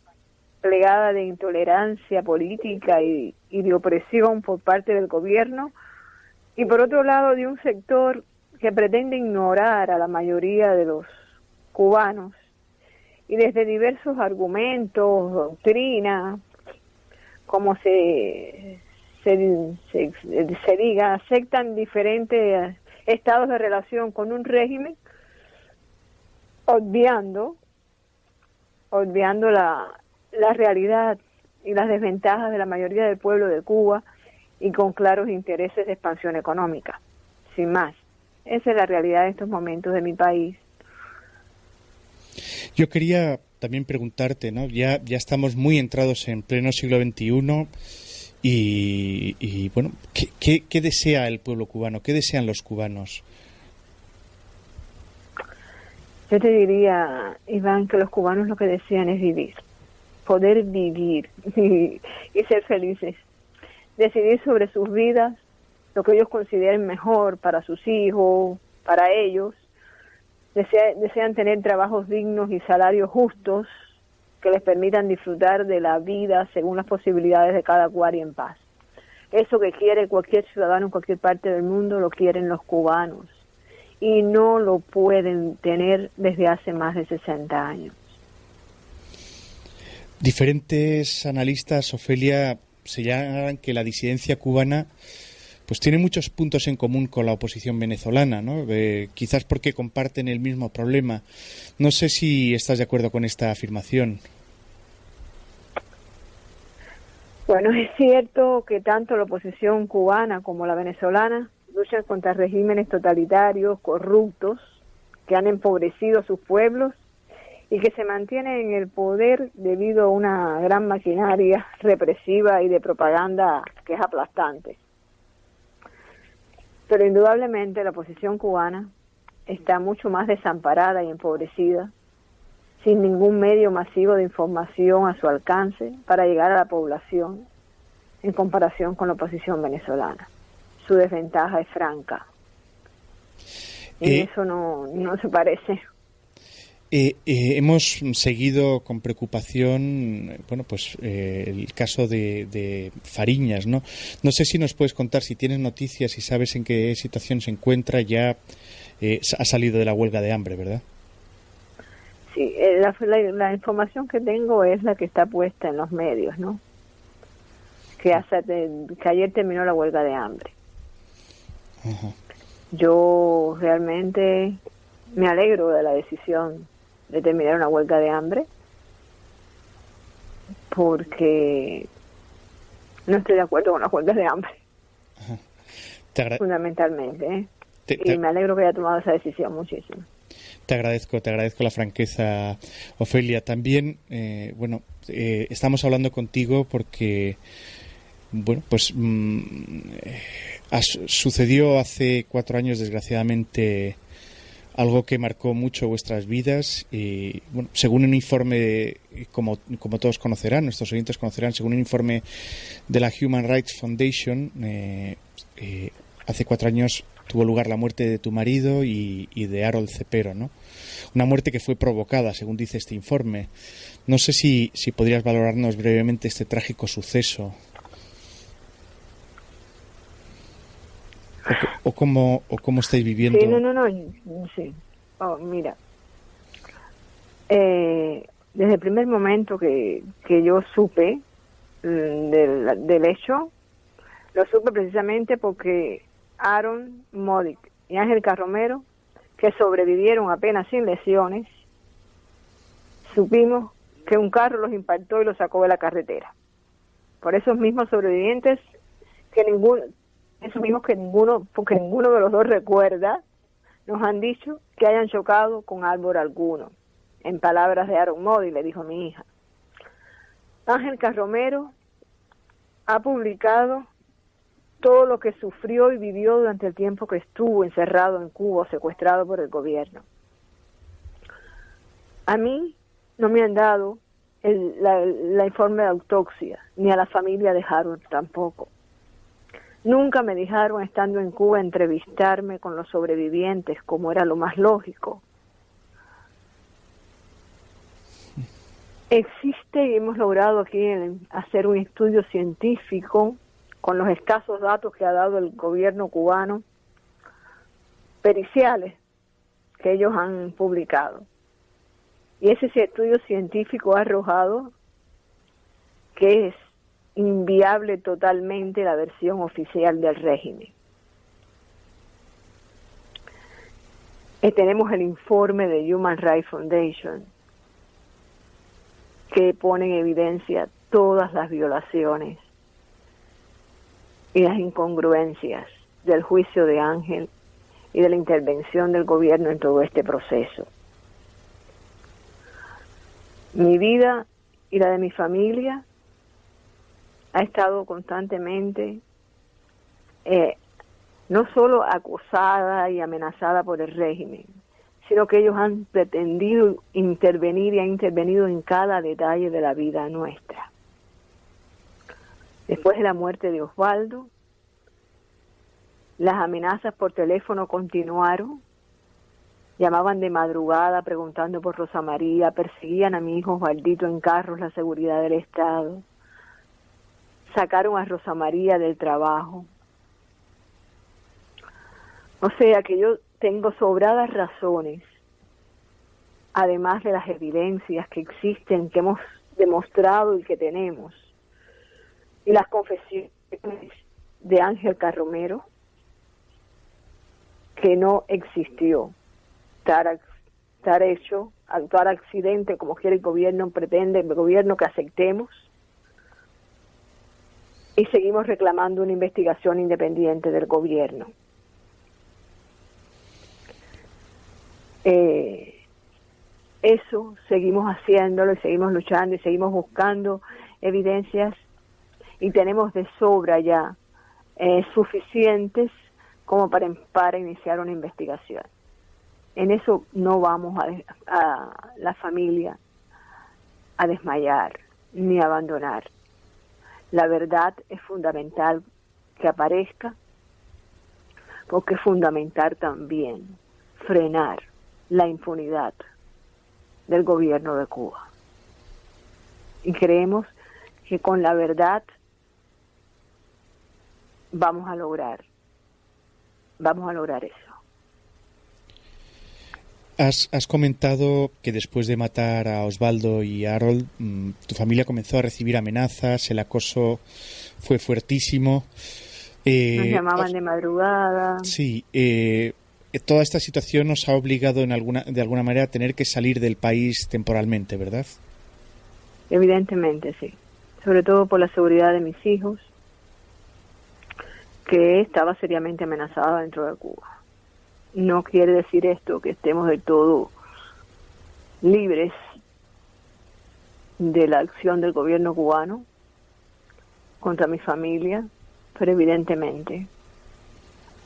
plegada de intolerancia política y de opresión por parte del gobierno, y por otro lado de un sector que pretende ignorar a la mayoría de los cubanos y desde diversos argumentos, doctrinas, como se diga, aceptan diferentes estados de relación con un régimen, obviando la realidad y las desventajas de la mayoría del pueblo de Cuba y con claros intereses de expansión económica. Sin más, esa es la realidad de estos momentos de mi país. Yo quería también preguntarte, ¿no? Ya estamos muy entrados en pleno siglo XXI y bueno, ¿qué desea el pueblo cubano? ¿Qué desean los cubanos? Yo te diría, Iván, que los cubanos lo que desean es vivir, poder vivir y ser felices, decidir sobre sus vidas, lo que ellos consideren mejor para sus hijos, para ellos. Desean tener trabajos dignos y salarios justos que les permitan disfrutar de la vida según las posibilidades de cada cual y en paz. Eso que quiere cualquier ciudadano en cualquier parte del mundo lo quieren los cubanos y no lo pueden tener desde hace más de 60 años. Diferentes analistas, Ofelia, señalan que la disidencia cubana pues tiene muchos puntos en común con la oposición venezolana, ¿no? Quizás porque comparten el mismo problema. No sé si estás de acuerdo con esta afirmación. Bueno, es cierto que tanto la oposición cubana como la venezolana luchan contra regímenes totalitarios, corruptos, que han empobrecido a sus pueblos y que se mantienen en el poder debido a una gran maquinaria represiva y de propaganda que es aplastante. Pero indudablemente la oposición cubana está mucho más desamparada y empobrecida, sin ningún medio masivo de información a su alcance para llegar a la población en comparación con la oposición venezolana. Su desventaja es franca. Y eso no se parece. Hemos seguido con preocupación, bueno, pues el caso de Fariñas, ¿no? No sé si nos puedes contar, si tienes noticias, si sabes en qué situación se encuentra. Ya ha salido de la huelga de hambre, ¿verdad? Sí, la información que tengo es la que está puesta en los medios, ¿no? Que ayer terminó la huelga de hambre. Ajá. Yo realmente me alegro de la decisión de terminar una huelga de hambre, porque no estoy de acuerdo con las huelgas de hambre. Fundamentalmente, y me alegro que haya tomado esa decisión muchísimo. Te agradezco la franqueza, Ofelia. También, estamos hablando contigo porque, bueno, pues sucedió hace 4 años, desgraciadamente, algo que marcó mucho vuestras vidas y, bueno, según un informe, como todos conocerán, nuestros oyentes conocerán, según un informe de la Human Rights Foundation, hace 4 años tuvo lugar la muerte de tu marido y de Harold Cepero, ¿no? Una muerte que fue provocada, según dice este informe. No sé si podrías valorarnos brevemente este trágico suceso. ¿O cómo estáis viviendo? Sí, no. Sí. Mira. Desde el primer momento que yo supe del hecho, lo supe precisamente porque Aaron Modic y Ángel Carromero, que sobrevivieron apenas sin lesiones, supimos que un carro los impactó y los sacó de la carretera. Por esos mismos sobrevivientes, porque ninguno de los dos recuerda, nos han dicho que hayan chocado con árbol alguno. En palabras de Aaron Modic, le dijo mi hija. Ángel Carromero ha publicado todo lo que sufrió y vivió durante el tiempo que estuvo encerrado en Cuba, secuestrado por el gobierno. A mí no me han dado la informe de autopsia, ni a la familia de Harold tampoco. Nunca me dejaron, estando en Cuba, entrevistarme con los sobrevivientes, como era lo más lógico. Existe y hemos logrado aquí hacer un estudio científico con los escasos datos que ha dado el gobierno cubano, periciales que ellos han publicado. Y ese estudio científico ha arrojado que es inviable totalmente la versión oficial del régimen. Tenemos el informe de Human Rights Foundation que pone en evidencia todas las violaciones y las incongruencias del juicio de Ángel y de la intervención del gobierno en todo este proceso. Mi vida y la de mi familia ha estado constantemente no solo acosada y amenazada por el régimen, sino que ellos han pretendido intervenir y han intervenido en cada detalle de la vida nuestra. Después de la muerte de Osvaldo, las amenazas por teléfono continuaron. Llamaban de madrugada preguntando por Rosa María, perseguían a mi hijo Osvaldito en carros, la seguridad del Estado. Sacaron a Rosa María del trabajo. O sea que yo tengo sobradas razones, además de las evidencias que existen, que hemos demostrado y que tenemos, y las confesiones de Ángel Carromero, que no existió tal hecho, tal accidente, como quiere el gobierno, pretende el gobierno que aceptemos, y seguimos reclamando una investigación independiente del gobierno. Eso seguimos haciéndolo y seguimos luchando y seguimos buscando evidencias y tenemos de sobra ya suficientes como para iniciar una investigación. En eso no vamos a la familia a desmayar ni a abandonar. La verdad es fundamental que aparezca, porque es fundamental también frenar la impunidad del gobierno de Cuba. Y creemos que con la verdad vamos a lograr eso. Has comentado que después de matar a Osvaldo y a Harold, tu familia comenzó a recibir amenazas, el acoso fue fuertísimo. Nos llamaban de madrugada. Sí, toda esta situación nos ha obligado de alguna manera a tener que salir del país temporalmente, ¿verdad? Evidentemente, sí. Sobre todo por la seguridad de mis hijos, que estaba seriamente amenazada dentro de Cuba. No quiere decir esto que estemos del todo libres de la acción del gobierno cubano contra mi familia, pero evidentemente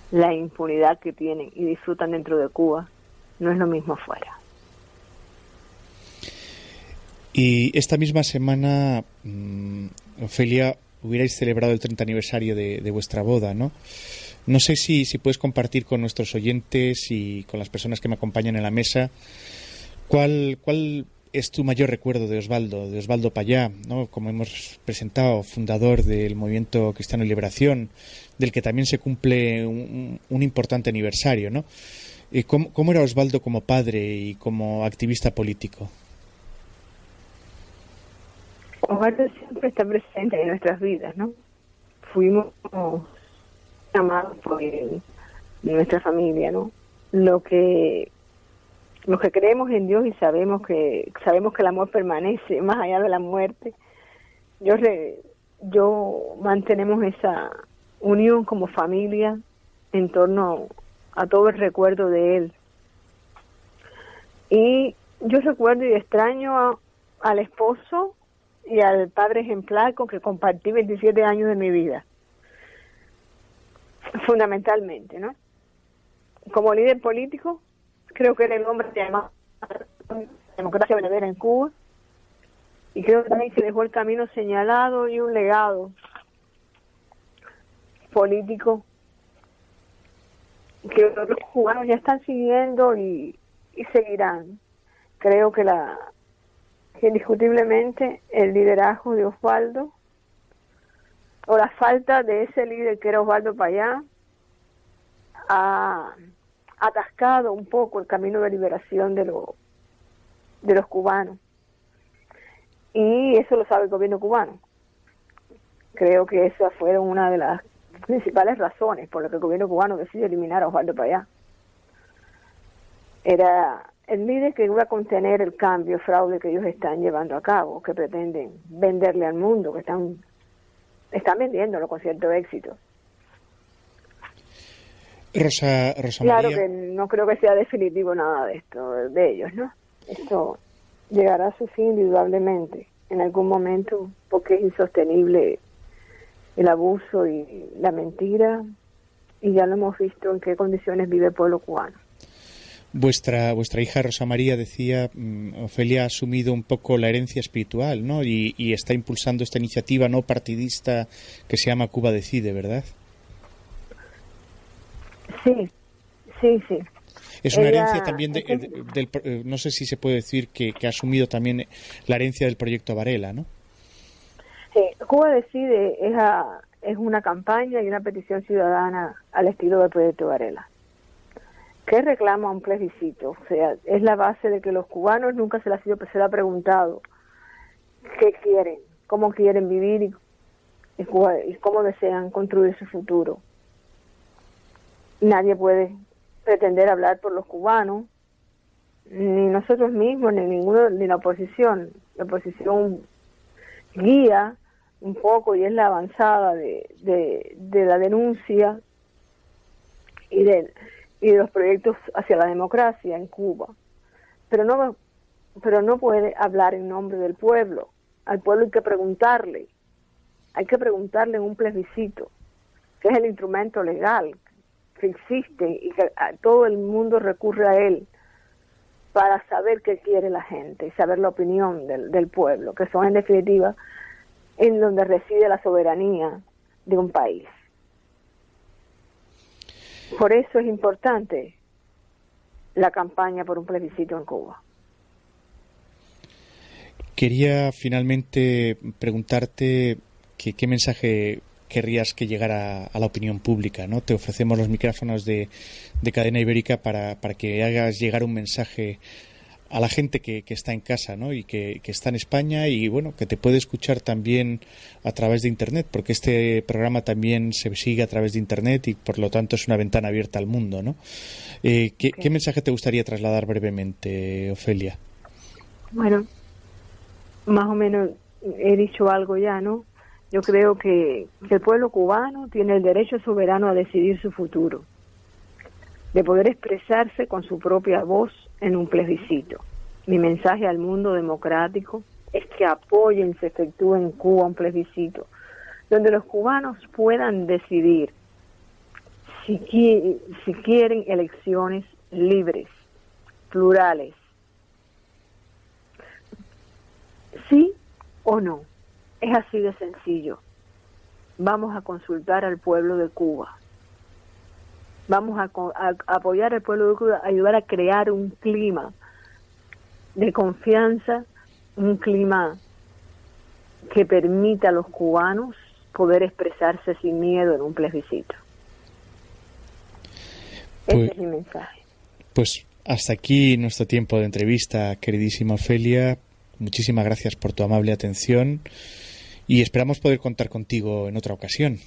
la impunidad que tienen y disfrutan dentro de Cuba no es lo mismo afuera. Y esta misma semana, Ofelia, hubierais celebrado el 30 aniversario de vuestra boda, ¿no? No sé si puedes compartir con nuestros oyentes y con las personas que me acompañan en la mesa cuál es tu mayor recuerdo de Osvaldo Payá, ¿no? Como hemos presentado, fundador del Movimiento Cristiano de Liberación, del que también se cumple un importante aniversario, ¿no? ¿Cómo era Osvaldo como padre y como activista político? Osvaldo siempre está presente en nuestras vidas, ¿no? Fuimos amados por él, de nuestra familia, ¿no? Los que creemos en Dios y sabemos que el amor permanece más allá de la muerte, yo mantenemos esa unión como familia en torno a todo el recuerdo de él. Y yo recuerdo y extraño al esposo y al padre ejemplar con que compartí 27 años de mi vida, fundamentalmente, ¿no? Como líder político, creo que era el hombre que llamaba democracia verdadera en Cuba, y creo que también se dejó el camino señalado y un legado político que los cubanos ya están siguiendo y seguirán. Creo que indiscutiblemente el liderazgo de Osvaldo, o la falta de ese líder que era Osvaldo Payá, ha atascado un poco el camino de liberación de los cubanos. Y eso lo sabe el gobierno cubano. Creo que esa fue una de las principales razones por las que el gobierno cubano decidió eliminar a Osvaldo Payá. Era el líder que iba a contener el cambio, fraude que ellos están llevando a cabo, que pretenden venderle al mundo, que están vendiéndolo con cierto éxito. Rosa claro María. Que no creo que sea definitivo nada de esto, de ellos, ¿no? Esto llegará a su fin indudablemente en algún momento, porque es insostenible el abuso y la mentira, y ya lo hemos visto en qué condiciones vive el pueblo cubano. Vuestra hija Rosa María decía, Ofelia ha asumido un poco la herencia espiritual, ¿no? Y está impulsando esta iniciativa no partidista que se llama Cuba Decide, ¿verdad? Sí. Es una herencia también no sé si se puede decir que ha asumido también la herencia del proyecto Varela, ¿no? Sí, Cuba Decide es una campaña y una petición ciudadana al estilo del proyecto Varela, que reclama un plebiscito. O sea, es la base de que los cubanos nunca se les ha preguntado qué quieren, cómo quieren vivir y cómo desean construir su futuro. Nadie puede pretender hablar por los cubanos, ni nosotros mismos, ni la oposición. La oposición guía un poco y es la avanzada de la denuncia y de los proyectos hacia la democracia en Cuba, pero no puede hablar en nombre del pueblo. Al pueblo hay que preguntarle en un plebiscito, que es el instrumento legal que existe y que todo el mundo recurre a él para saber qué quiere la gente y saber la opinión del pueblo, que son en definitiva en donde reside la soberanía de un país. Por eso es importante la campaña por un plebiscito en Cuba. Quería finalmente preguntarte qué mensaje querrías que llegara a la opinión pública, ¿no? Te ofrecemos los micrófonos de Cadena Ibérica para que hagas llegar un mensaje a la gente que está en casa, ¿no? Y que está en España y, bueno, que te puede escuchar también a través de Internet, porque este programa también se sigue a través de Internet y, por lo tanto, es una ventana abierta al mundo, ¿no? ¿Qué mensaje te gustaría trasladar brevemente, Ofelia? Bueno, más o menos he dicho algo ya, ¿no? Yo creo que el pueblo cubano tiene el derecho soberano a decidir su futuro, de poder expresarse con su propia voz en un plebiscito. Mi mensaje al mundo democrático es que apoyen, se efectúe en Cuba un plebiscito, donde los cubanos puedan decidir si quieren elecciones libres, plurales, sí o no. Es así de sencillo. Vamos a consultar al pueblo de Cuba. Vamos a apoyar al pueblo de Cuba, ayudar a crear un clima de confianza, un clima que permita a los cubanos poder expresarse sin miedo en un plebiscito. Ese es mi mensaje. Pues hasta aquí nuestro tiempo de entrevista, queridísima Ofelia. Muchísimas gracias por tu amable atención y esperamos poder contar contigo en otra ocasión.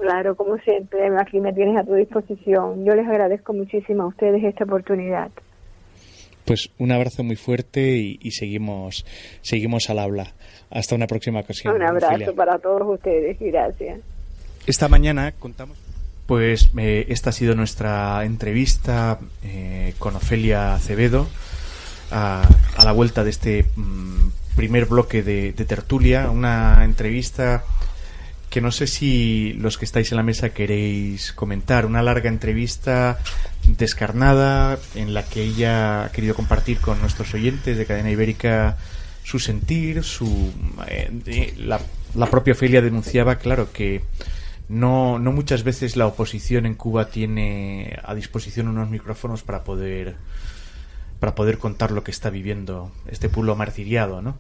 Claro, como siempre, aquí me tienes a tu disposición. Yo les agradezco muchísimo a ustedes esta oportunidad. Pues un abrazo muy fuerte y seguimos al habla. Hasta una próxima ocasión. Un abrazo, Ofelia, para todos ustedes y gracias. Esta mañana contamos... Pues esta ha sido nuestra entrevista con Ofelia Acevedo a la vuelta de este primer bloque de tertulia. Una entrevista que no sé si los que estáis en la mesa queréis comentar. Una larga entrevista descarnada en la que ella ha querido compartir con nuestros oyentes de Cadena Ibérica su sentir, la propia Ofelia denunciaba, claro, que no muchas veces la oposición en Cuba tiene a disposición unos micrófonos para poder contar lo que está viviendo este pueblo martiriado, ¿no?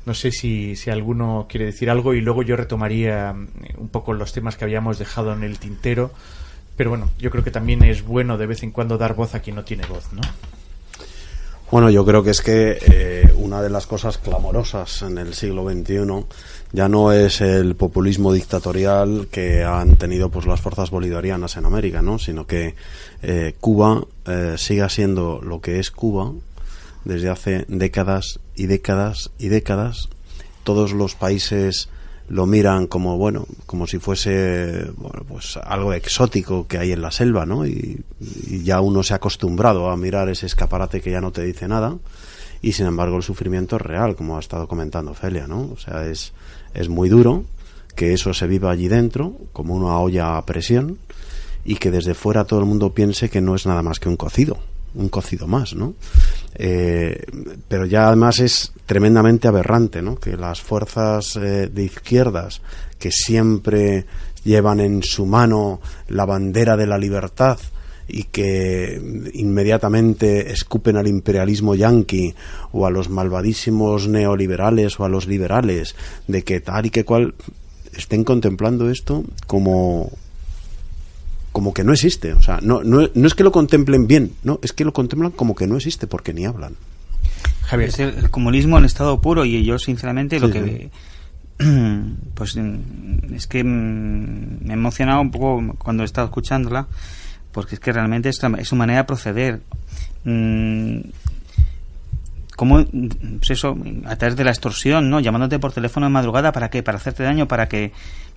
No sé si alguno quiere decir algo y luego yo retomaría un poco los temas que habíamos dejado en el tintero, pero bueno, yo creo que también es bueno de vez en cuando dar voz a quien no tiene voz, ¿no? Bueno, yo creo que es que una de las cosas clamorosas en el siglo XXI ya no es el populismo dictatorial que han tenido pues las fuerzas bolivarianas en América, ¿no? Sino que Cuba siga siendo lo que es Cuba desde hace décadas y décadas y décadas. Todos los países lo miran como, bueno, como si fuese, bueno, pues algo exótico que hay en la selva, ¿no? Y ya uno se ha acostumbrado a mirar ese escaparate que ya no te dice nada, y sin embargo el sufrimiento es real, como ha estado comentando Ofelia, ¿no? O sea, es muy duro que eso se viva allí dentro como una olla a presión y que desde fuera todo el mundo piense que no es nada más que un cocido más, ¿no? Pero ya además es tremendamente aberrante, ¿no? Que las fuerzas de izquierdas que siempre llevan en su mano la bandera de la libertad y que inmediatamente escupen al imperialismo yanqui o a los malvadísimos neoliberales o a los liberales de que tal y que cual estén contemplando esto como que no existe. O sea, no es que lo contemplen bien, no, es que lo contemplan como que no existe porque ni hablan. Javier, es el comunismo en estado puro, y yo sinceramente lo que pues es que me he emocionado un poco cuando he estado escuchándola, porque es que realmente es su manera de proceder. Como pues eso, a través de la extorsión, ¿no? Llamándote por teléfono de madrugada, ¿para qué? Para hacerte daño, para que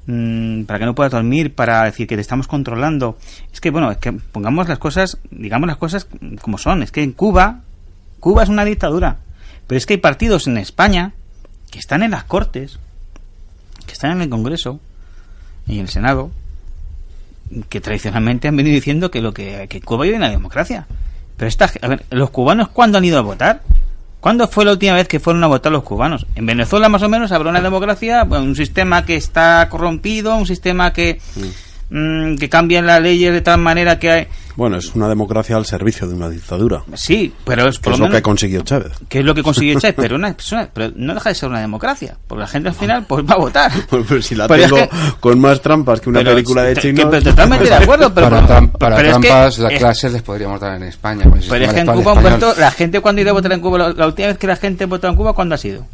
no puedas dormir, para decir que te estamos controlando. Es que, bueno, es que pongamos las cosas, digamos las cosas como son. Es que en Cuba es una dictadura, pero es que hay partidos en España que están en las Cortes, que están en el Congreso y en el Senado, que tradicionalmente han venido diciendo que Cuba vive en la democracia. Pero a ver, los cubanos, ¿cuándo han ido a votar? ¿Cuándo fue la última vez que fueron a votar los cubanos? En Venezuela más o menos habrá una democracia, un sistema que está corrompido, un sistema que cambian las leyes de tal manera que hay... Bueno, es una democracia al servicio de una dictadura. Sí, pero es lo que consiguió Chávez. Que es lo que consiguió Chávez, pero no deja de ser una democracia, porque la gente al final pues va a votar. Pues si la tengo con más trampas que una película de chinos... Totalmente de acuerdo, pero... Para trampas, las clases les podríamos dar en España. Pero es que en Cuba, Humberto, la gente cuando ha ido a votar en Cuba, la última vez que la gente votó en Cuba, ¿cuándo ha sido?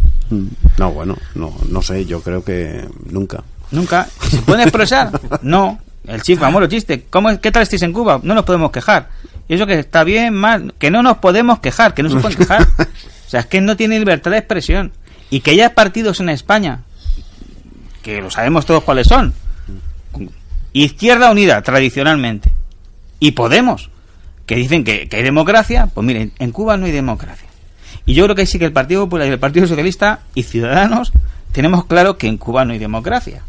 No, bueno, no sé, yo creo que nunca. ¿Nunca? ¿Se puede expresar? No. El famoso chiste. ¿Qué tal estáis en Cuba? No nos podemos quejar. Y eso que está bien, mal. Que no nos podemos quejar, que no se pueden quejar. O sea, es que no tiene libertad de expresión. Y que haya partidos en España, que lo sabemos todos cuáles son. Izquierda Unida, tradicionalmente. Y Podemos, que dicen que hay democracia. Pues miren, en Cuba no hay democracia. Y yo creo que sí que el Partido Popular y el Partido Socialista y Ciudadanos tenemos claro que en Cuba no hay democracia.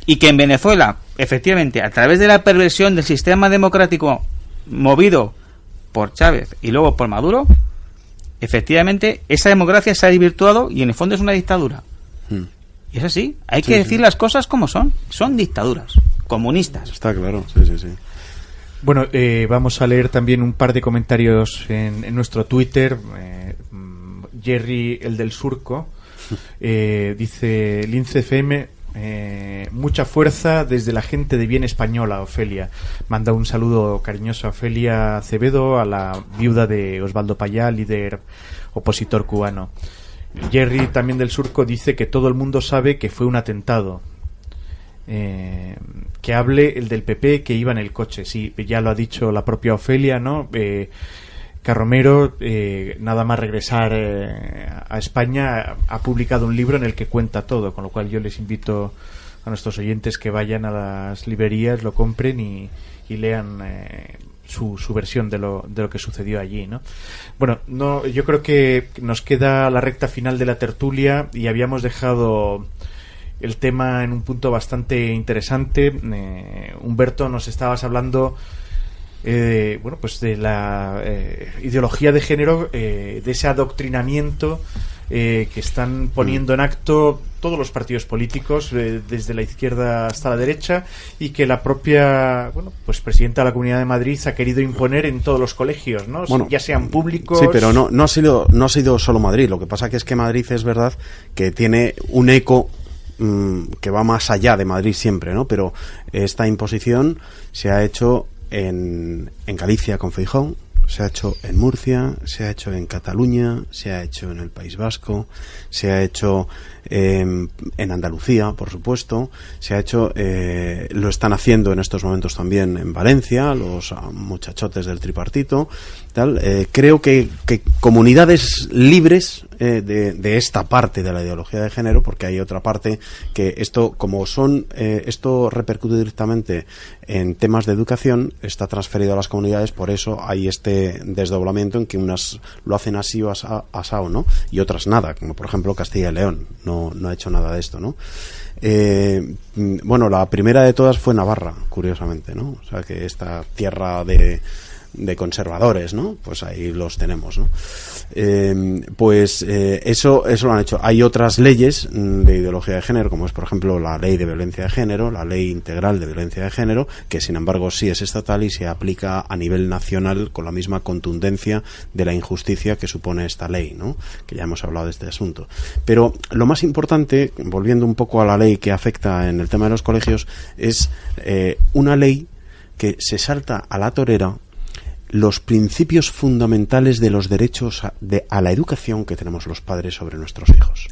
Y que en Venezuela, efectivamente, a través de la perversión del sistema democrático movido por Chávez y luego por Maduro, efectivamente esa democracia se ha desvirtuado y en el fondo es una dictadura. Y es así, hay que decir las cosas como son dictaduras comunistas. Está claro, sí. Bueno, vamos a leer también un par de comentarios en nuestro Twitter. Jerry, el del Surco, dice: Lince FM, mucha fuerza desde la gente de bien española. Ofelia manda un saludo cariñoso a Ofelia Acevedo, a la viuda de Osvaldo Payá, líder opositor cubano. Jerry, también del Surco, dice que todo el mundo sabe que fue un atentado. Que hable el del PP que iba en el coche. Sí, ya lo ha dicho la propia Ofelia, ¿no? Carromero, nada más regresar a España, ha publicado un libro en el que cuenta todo, con lo cual yo les invito a nuestros oyentes que vayan a las librerías, lo compren y lean su versión de lo que sucedió allí, ¿no? Bueno, yo creo que nos queda la recta final de la tertulia y habíamos dejado el tema en un punto bastante interesante. Humberto, nos estabas hablando pues de la ideología de género, de ese adoctrinamiento que están poniendo en acto todos los partidos políticos, desde la izquierda hasta la derecha, y que la propia presidenta de la Comunidad de Madrid ha querido imponer en todos los colegios, ¿no? Bueno, ya sean públicos. Sí, pero no ha sido solo Madrid. Lo que pasa que es que Madrid, es verdad que tiene un eco que va más allá de Madrid siempre, ¿no? Pero esta imposición se ha hecho en Galicia con Feijóo, se ha hecho en Murcia, se ha hecho en Cataluña, se ha hecho en el País Vasco, se ha hecho en Andalucía, por supuesto, se ha hecho, lo están haciendo en estos momentos también en Valencia, los muchachotes del tripartito, tal. Creo que comunidades libres de esta parte de la ideología de género, porque hay otra parte que esto, como esto repercute directamente en temas de educación, está transferido a las comunidades, por eso hay este desdoblamiento en que unas lo hacen así o asao, ¿no? Y otras nada, como por ejemplo Castilla y León, no ha hecho nada de esto, ¿no? Bueno, la primera de todas fue Navarra, curiosamente, ¿no? O sea, que esta tierra de conservadores, ¿no? Pues ahí los tenemos, ¿no? Eso lo han hecho. Hay otras leyes de ideología de género, como es por ejemplo la ley de violencia de género, la ley integral de violencia de género, que sin embargo sí es estatal y se aplica a nivel nacional con la misma contundencia de la injusticia que supone esta ley, ¿no? Que ya hemos hablado de este asunto. Pero lo más importante, volviendo un poco a la ley que afecta en el tema de los colegios, es una ley que se salta a la torera los principios fundamentales de los derechos a la educación que tenemos los padres sobre nuestros hijos.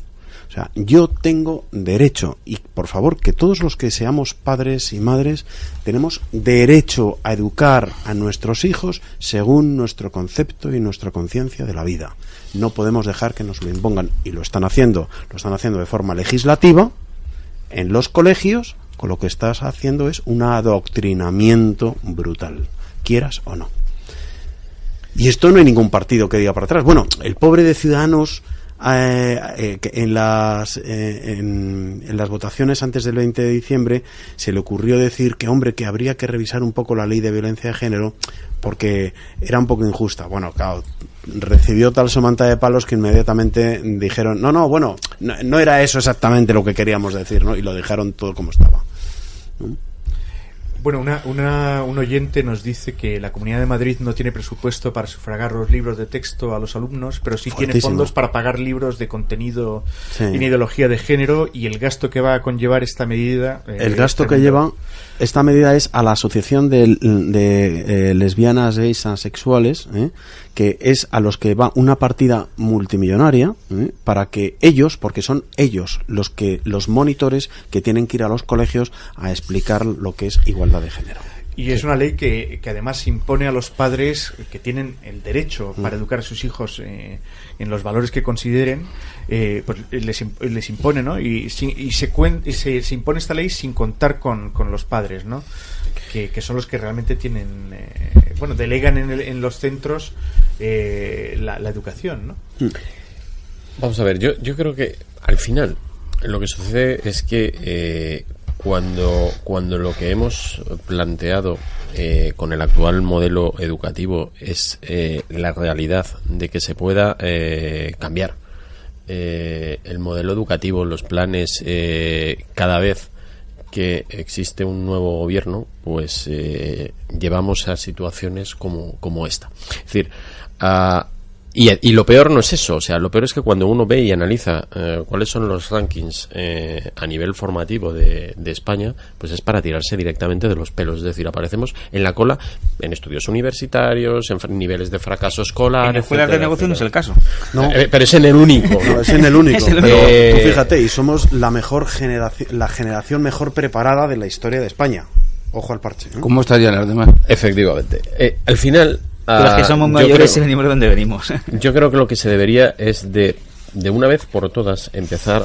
O sea, yo tengo derecho, y por favor, que todos los que seamos padres y madres tenemos derecho a educar a nuestros hijos según nuestro concepto y nuestra conciencia de la vida. No podemos dejar que nos lo impongan, y lo están haciendo de forma legislativa en los colegios, con lo que estás haciendo es un adoctrinamiento brutal, quieras o no. Y esto no hay ningún partido que diga para atrás. Bueno, el pobre de Ciudadanos en las votaciones antes del 20 de diciembre se le ocurrió decir que, hombre, que habría que revisar un poco la ley de violencia de género porque era un poco injusta. Bueno, claro, recibió tal somanta de palos que inmediatamente dijeron, no era eso exactamente lo que queríamos decir, ¿no? Y lo dejaron todo como estaba, ¿no? Bueno, un oyente nos dice que la Comunidad de Madrid no tiene presupuesto para sufragar los libros de texto a los alumnos, pero sí tiene fondos para pagar libros de contenido en ideología de género, y el gasto que va a conllevar esta medida... el gasto que lleva esta medida es a la Asociación de Lesbianas, Gays, Asexuales, que es a los que va una partida multimillonaria para que ellos, porque son ellos los monitores que tienen que ir a los colegios a explicar lo que es igualdad de género. Y es una ley que además impone a los padres que tienen el derecho para educar a sus hijos en los valores que consideren, pues les impone, ¿no? Y se impone esta ley sin contar con los padres, ¿no? Que son los que realmente tienen, delegan en los centros la educación, ¿no? Vamos a ver, yo creo que al final lo que sucede es que cuando lo que hemos planteado con el actual modelo educativo es la realidad de que se pueda cambiar el modelo educativo, los planes cada vez que existe un nuevo gobierno, pues llevamos a situaciones como esta. Es decir, y lo peor no es eso, o sea, lo peor es que cuando uno ve y analiza cuáles son los rankings a nivel formativo de España, pues es para tirarse directamente de los pelos. Es decir, aparecemos en la cola en estudios universitarios, en niveles de fracaso escolar. En escuelas de negocio no es el caso. No. Pero es en el único. No, es en el único. Pero tú fíjate, y somos la generación mejor preparada de la historia de España. Ojo al parche, ¿no? ¿Cómo estarían las demás? Efectivamente. Al final... Los que somos mayores y venimos de donde venimos. Yo creo que lo que se debería es de una vez por todas empezar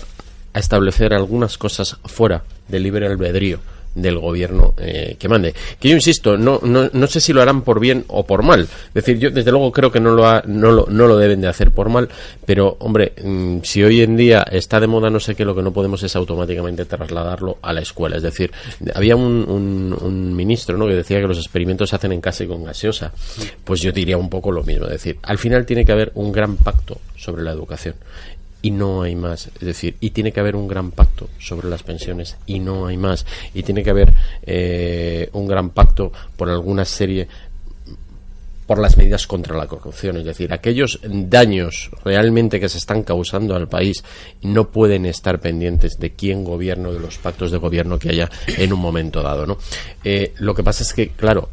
a establecer algunas cosas fuera del libre albedrío del gobierno que mande. Que yo insisto, no sé si lo harán por bien o por mal. Es decir, yo desde luego creo que no lo deben de hacer por mal, pero hombre, si hoy en día está de moda no sé qué, lo que no podemos es automáticamente trasladarlo a la escuela. Es decir, había un ministro, ¿no?, que decía que los experimentos se hacen en casa y con gaseosa. Pues yo diría un poco lo mismo. Es decir, al final tiene que haber un gran pacto sobre la educación. Y no hay más, es decir, y tiene que haber un gran pacto sobre las pensiones y no hay más, y tiene que haber un gran pacto por alguna serie, por las medidas contra la corrupción, es decir, aquellos daños realmente que se están causando al país no pueden estar pendientes de quién gobierna o de los pactos de gobierno que haya en un momento dado, ¿no? Lo que pasa es que, claro,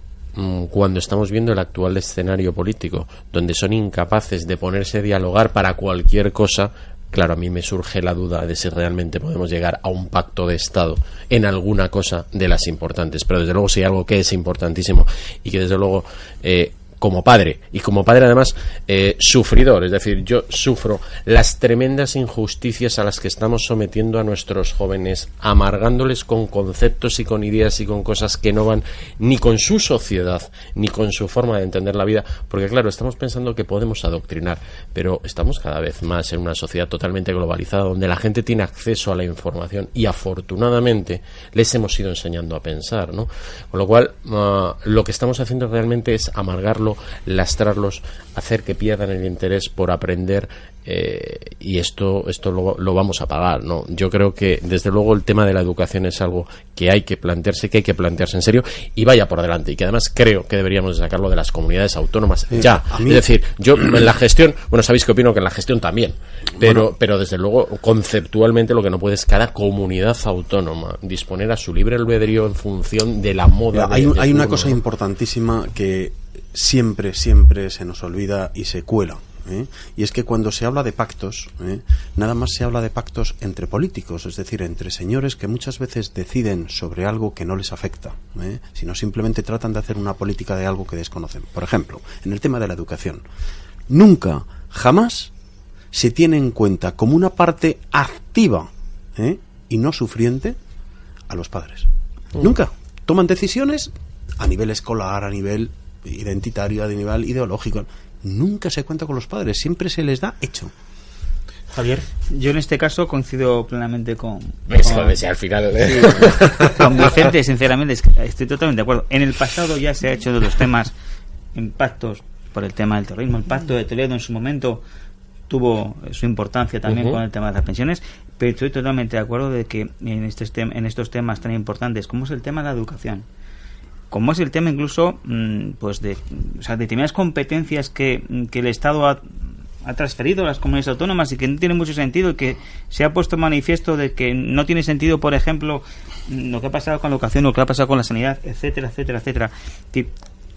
cuando estamos viendo el actual escenario político, donde son incapaces de ponerse a dialogar para cualquier cosa, claro, a mí me surge la duda de si realmente podemos llegar a un pacto de Estado en alguna cosa de las importantes. Pero desde luego si hay algo que es importantísimo y que desde luego como padre, y como padre además sufridor, es decir, yo sufro las tremendas injusticias a las que estamos sometiendo a nuestros jóvenes, amargándoles con conceptos y con ideas y con cosas que no van ni con su sociedad ni con su forma de entender la vida, porque claro, estamos pensando que podemos adoctrinar, pero estamos cada vez más en una sociedad totalmente globalizada donde la gente tiene acceso a la información y afortunadamente les hemos ido enseñando a pensar, ¿no? Con lo cual lo que estamos haciendo realmente es amargarlo, lastrarlos, hacer que pierdan el interés por aprender, y esto lo vamos a pagar, ¿no? Yo creo que desde luego el tema de la educación es algo que hay que plantearse en serio y vaya por delante, y que además creo que deberíamos sacarlo de las comunidades autónomas ya. Es decir, yo en la gestión, bueno, sabéis que opino que en la gestión también, pero desde luego conceptualmente lo que no puede es cada comunidad autónoma disponer a su libre albedrío en función de la moda. Hay una cosa importantísima que siempre se nos olvida y se cuela, y es que cuando se habla de pactos, nada más se habla de pactos entre políticos, es decir, entre señores que muchas veces deciden sobre algo que no les afecta, sino simplemente tratan de hacer una política de algo que desconocen. Por ejemplo, en el tema de la educación, nunca, jamás se tiene en cuenta como una parte activa y no sufriente a los padres. Nunca. Toman decisiones a nivel escolar, a nivel identitario, a nivel ideológico. Nunca se cuenta con los padres, siempre se les da hecho. Javier, yo en este caso coincido plenamente con al final con Vicente, sinceramente estoy totalmente de acuerdo. En el pasado ya se ha hecho de los temas impactos por el tema del terrorismo. El pacto de Toledo en su momento tuvo su importancia también con el tema de las pensiones, pero estoy totalmente de acuerdo de que en estos temas tan importantes como es el tema de la educación, como es el tema incluso pues de determinadas competencias que el Estado ha transferido a las comunidades autónomas y que no tiene mucho sentido, y que se ha puesto manifiesto de que no tiene sentido, por ejemplo, lo que ha pasado con la educación, lo que ha pasado con la sanidad, etcétera, etcétera, etcétera.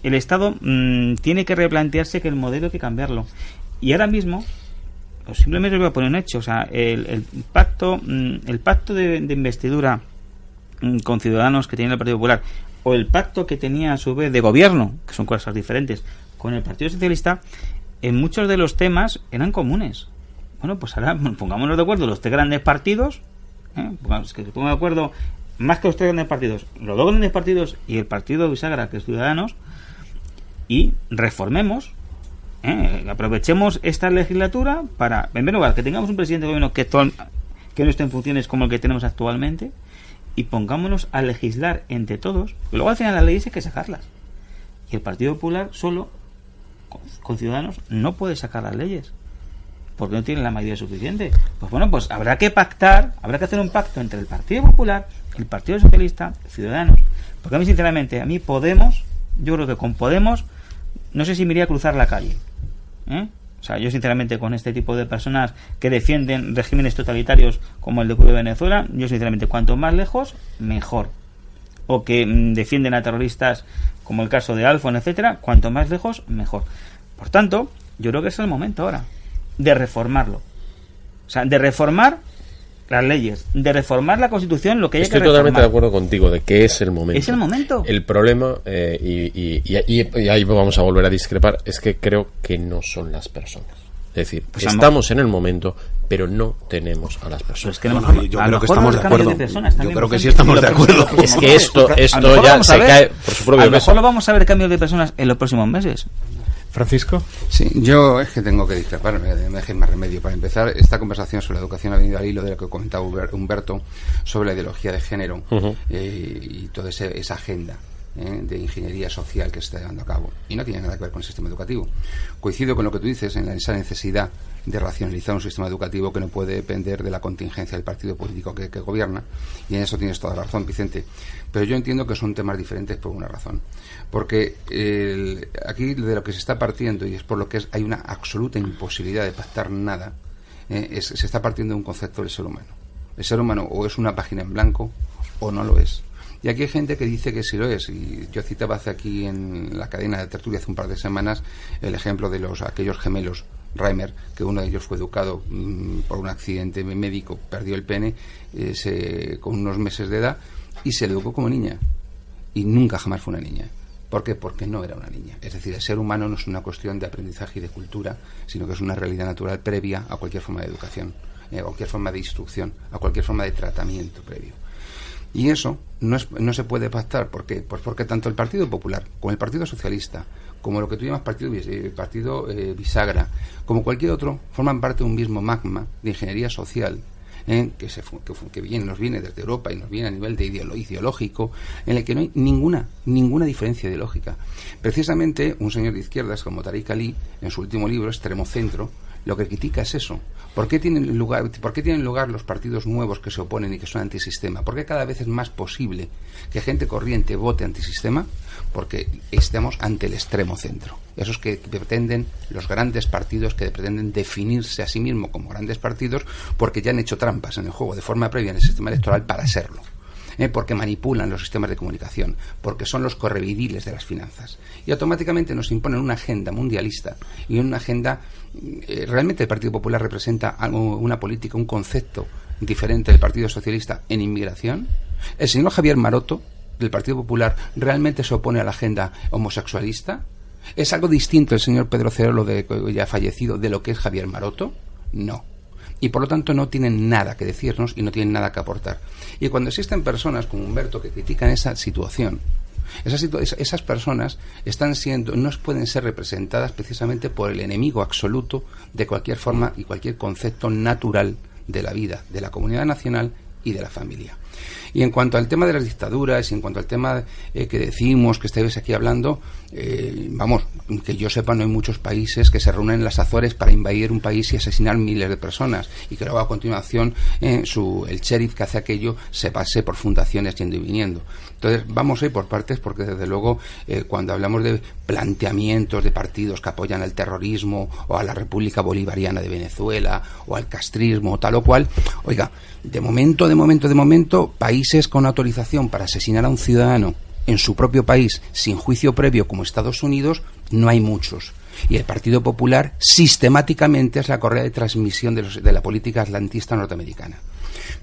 El Estado tiene que replantearse que el modelo hay que cambiarlo. Y ahora mismo, pues simplemente os voy a poner un hecho, o sea, el pacto de investidura con Ciudadanos que tiene el Partido Popular, o el pacto que tenía a su vez de gobierno, que son cosas diferentes, con el Partido Socialista, en muchos de los temas eran comunes. Bueno, pues ahora pongámonos de acuerdo los tres grandes partidos, que se pongan de acuerdo, más que los tres grandes partidos, los dos grandes partidos y el partido bisagra, que es Ciudadanos, y reformemos, aprovechemos esta legislatura para, en primer lugar, que tengamos un presidente de gobierno que no esté en funciones como el que tenemos actualmente, y pongámonos a legislar entre todos, y luego al final las leyes hay que sacarlas. Y el Partido Popular solo, con Ciudadanos, no puede sacar las leyes. porque no tienen la mayoría suficiente. Pues bueno, pues habrá que pactar, habrá que hacer un pacto entre el Partido Popular, el Partido Socialista, Ciudadanos. Porque a mí, sinceramente, Podemos, yo creo que con Podemos, no sé si me iría a cruzar la calle. O sea, yo sinceramente con este tipo de personas que defienden regímenes totalitarios como el de Cuba y Venezuela, yo sinceramente cuanto más lejos, mejor. O que defienden a terroristas como el caso de Alfon, etcétera, cuanto más lejos, mejor. Por tanto, yo creo que es el momento ahora de reformarlo. O sea, de reformar las leyes, de reformar la Constitución, lo que haya que reformar. Estoy totalmente de acuerdo contigo de que es el momento. Es el momento. El problema, y ahí vamos a volver a discrepar, es que creo que no son las personas. Es decir, pues estamos en el momento, pero no tenemos a las personas. Pues que yo creo que estamos de acuerdo. Yo creo que sí estamos de acuerdo. Es que esto ya se cae por su propio peso. A lo mejor lo vamos a ver cambios de personas en los próximos meses. Francisco. Sí, yo es que tengo que discrepar, me dejéis más remedio. Para empezar, esta conversación sobre la educación ha venido al hilo de lo que comentaba Humberto sobre la ideología de género y toda esa agenda de ingeniería social que se está llevando a cabo. Y no tiene nada que ver con el sistema educativo. Coincido con lo que tú dices en esa necesidad de racionalizar un sistema educativo que no puede depender de la contingencia del partido político que gobierna, y en eso tienes toda la razón, Vicente. Pero yo entiendo que son temas diferentes por una razón. Porque aquí de lo que se está partiendo, y es por lo que hay una absoluta imposibilidad de pactar nada, se está partiendo de un concepto del ser humano. El ser humano o es una página en blanco o no lo es. Y aquí hay gente que dice que sí lo es, y yo citaba aquí en la cadena de tertulia hace un par de semanas el ejemplo de aquellos gemelos Reimer, que uno de ellos fue educado por un accidente médico, perdió el pene con unos meses de edad y se le educó como niña, y nunca jamás fue una niña. ¿Por qué? Porque no era una niña. Es decir, el ser humano no es una cuestión de aprendizaje y de cultura, sino que es una realidad natural previa a cualquier forma de educación, a cualquier forma de instrucción, a cualquier forma de tratamiento previo. Y eso no se puede pactar. ¿Por qué? Pues porque tanto el Partido Popular como el Partido Socialista, como lo que tú llamas partido bisagra, como cualquier otro, forman parte de un mismo magma de ingeniería social que nos viene desde Europa y nos viene a nivel de ideológico, en el que no hay ninguna diferencia ideológica. Precisamente un señor de izquierdas como Tariq Ali, en su último libro, Extremo Centro, lo que critica es eso. ¿Por qué tienen lugar los partidos nuevos que se oponen y que son antisistema? ¿Por qué cada vez es más posible que gente corriente vote antisistema? Porque estamos ante el extremo centro. Esos que pretenden, los grandes partidos que pretenden definirse a sí mismos como grandes partidos porque ya han hecho trampas en el juego de forma previa en el sistema electoral para serlo. Porque manipulan los sistemas de comunicación, porque son los correvidiles de las finanzas. Y automáticamente nos imponen una agenda mundialista y una agenda... realmente el Partido Popular representa una política, un concepto diferente del Partido Socialista en inmigración. El señor Javier Maroto, del Partido Popular, realmente se opone a la agenda homosexualista. ¿Es algo distinto el señor Pedro Cerolo, ya fallecido, de lo que es Javier Maroto? No. Y por lo tanto no tienen nada que decirnos y no tienen nada que aportar. Y cuando existen personas como Humberto que critican esa situación, esas personas no pueden ser representadas precisamente por el enemigo absoluto de cualquier forma y cualquier concepto natural de la vida, de la comunidad nacional y de la familia. Y en cuanto al tema de las dictaduras y en cuanto al tema que decimos, que estáis aquí hablando, que yo sepa, no hay muchos países que se reúnen en las Azores para invadir un país y asesinar miles de personas, y que luego a continuación el sheriff que hace aquello se pase por fundaciones yendo y viniendo. Entonces vamos a ir por partes, porque desde luego cuando hablamos de planteamientos de partidos que apoyan al terrorismo o a la República Bolivariana de Venezuela o al castrismo o tal o cual, oiga, de momento, países con autorización para asesinar a un ciudadano en su propio país sin juicio previo como Estados Unidos no hay muchos. Y el Partido Popular sistemáticamente es la correa de transmisión de la política atlantista norteamericana.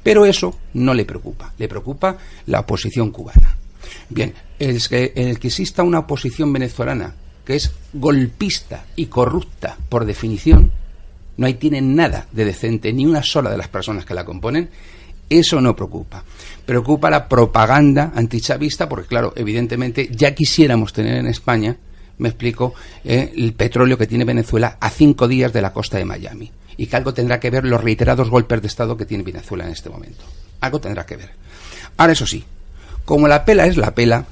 Pero eso no le preocupa la oposición cubana. Bien, el que exista una oposición venezolana que es golpista y corrupta por definición, no tiene nada de decente, ni una sola de las personas que la componen, eso no preocupa. Preocupa la propaganda antichavista, porque claro, evidentemente ya quisiéramos tener en España, me explico, el petróleo que tiene Venezuela a 5 días de la costa de Miami, y que algo tendrá que ver los reiterados golpes de Estado que tiene Venezuela en este momento. Algo tendrá que ver. Ahora, eso sí, como la pela es la pela,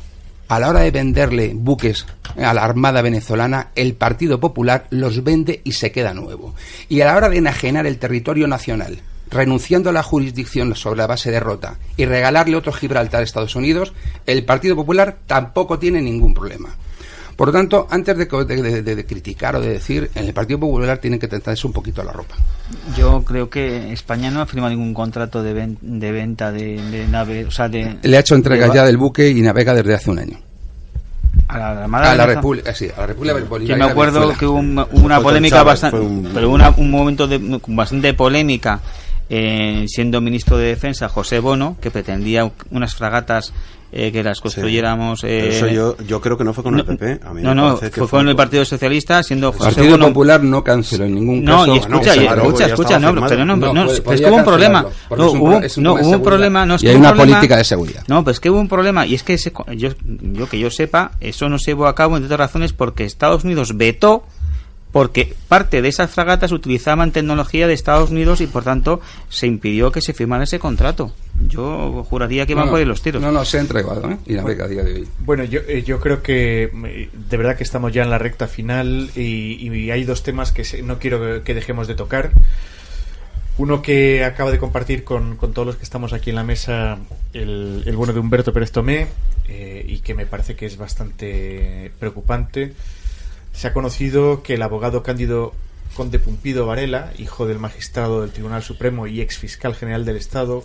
a la hora de venderle buques a la Armada venezolana, el Partido Popular los vende y se queda nuevo. Y a la hora de enajenar el territorio nacional, renunciando a la jurisdicción sobre la base de Rota y regalarle otro Gibraltar a Estados Unidos, el Partido Popular tampoco tiene ningún problema. Por lo tanto, antes de criticar o de decir, en el Partido Popular tienen que tentarse un poquito la ropa. Yo creo que España no ha firmado ningún contrato de venta de nave, o sea, le ha hecho entrega ya del buque y navega desde hace un año. A la República, sí, a la República Bolivariana. Yo me acuerdo que hubo una polémica bastante, pero un momento de bastante polémica, siendo ministro de Defensa José Bono, que pretendía unas fragatas que las construyéramos. Eso yo creo que no fue con el PP. A mí fue con el Partido Socialista, siendo José Bono. El Partido Popular no canceló en ningún caso. No, y escucha, es que hubo un problema. Hubo un problema. Y hay una política de seguridad. No, pues que hubo un problema, y es que yo sepa, eso no se llevó a cabo, entre otras razones, porque Estados Unidos vetó, porque parte de esas fragatas utilizaban tecnología de Estados Unidos y por tanto se impidió que se firmara ese contrato. Yo juraría que van por ahí los tiros. No, se ha entregado, y navega a día de hoy. Bueno, yo creo que de verdad que estamos ya en la recta final y hay dos temas que no quiero que dejemos de tocar. Uno que acaba de compartir con todos los que estamos aquí en la mesa, el bueno de Humberto Pérez Tomé, y que me parece que es bastante preocupante. Se ha conocido que el abogado Cándido Conde Pumpido Varela, hijo del magistrado del Tribunal Supremo y ex fiscal general del Estado,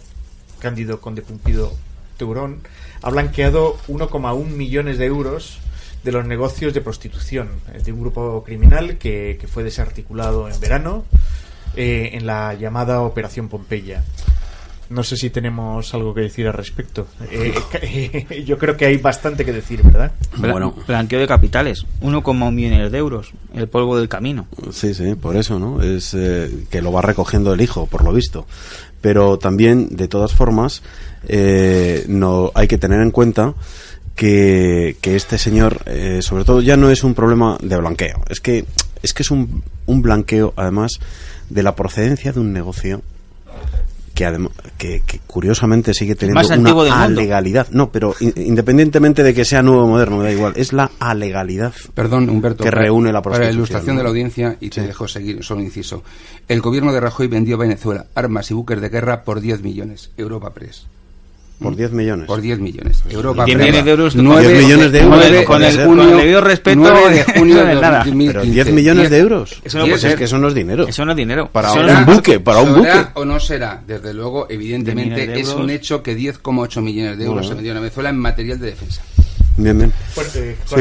Cándido Conde Pumpido Teurón, ha blanqueado 1,1 millones de euros de los negocios de prostitución de un grupo criminal que fue desarticulado en verano en la llamada Operación Pompeya. No sé si tenemos algo que decir al respecto. Yo creo que hay bastante que decir, ¿verdad? Bueno, blanqueo de capitales, 1,1 millones de euros, el polvo del camino. Sí, por eso, ¿no? Es que lo va recogiendo el hijo, por lo visto. Pero también, de todas formas, no hay que tener en cuenta que este señor, sobre todo, ya no es un problema de blanqueo. Es que es un blanqueo, además, de la procedencia de un negocio que curiosamente sigue teniendo una alegalidad. No, pero independientemente de que sea nuevo o moderno, me da igual. Es la alegalidad. Perdón, Humberto, que reúne la prostitución. Para la ilustración de la audiencia, y te dejo seguir, solo inciso. El gobierno de Rajoy vendió a Venezuela armas y buques de guerra por 10 millones. Europa Press. ¿Por 10 millones? Por 10 millones. Europa 10 millones de euros. 9 millones de euros. Con el debido respeto 9 de junio de nada. 2015. Pero 10 millones de euros. Eso no puede ser. Es que eso no es dinero. Eso no es dinero. Para un buque. ¿O no será? Desde luego, evidentemente, es un hecho que 10,8 millones de euros se vendieron a Venezuela en material de defensa. Bien.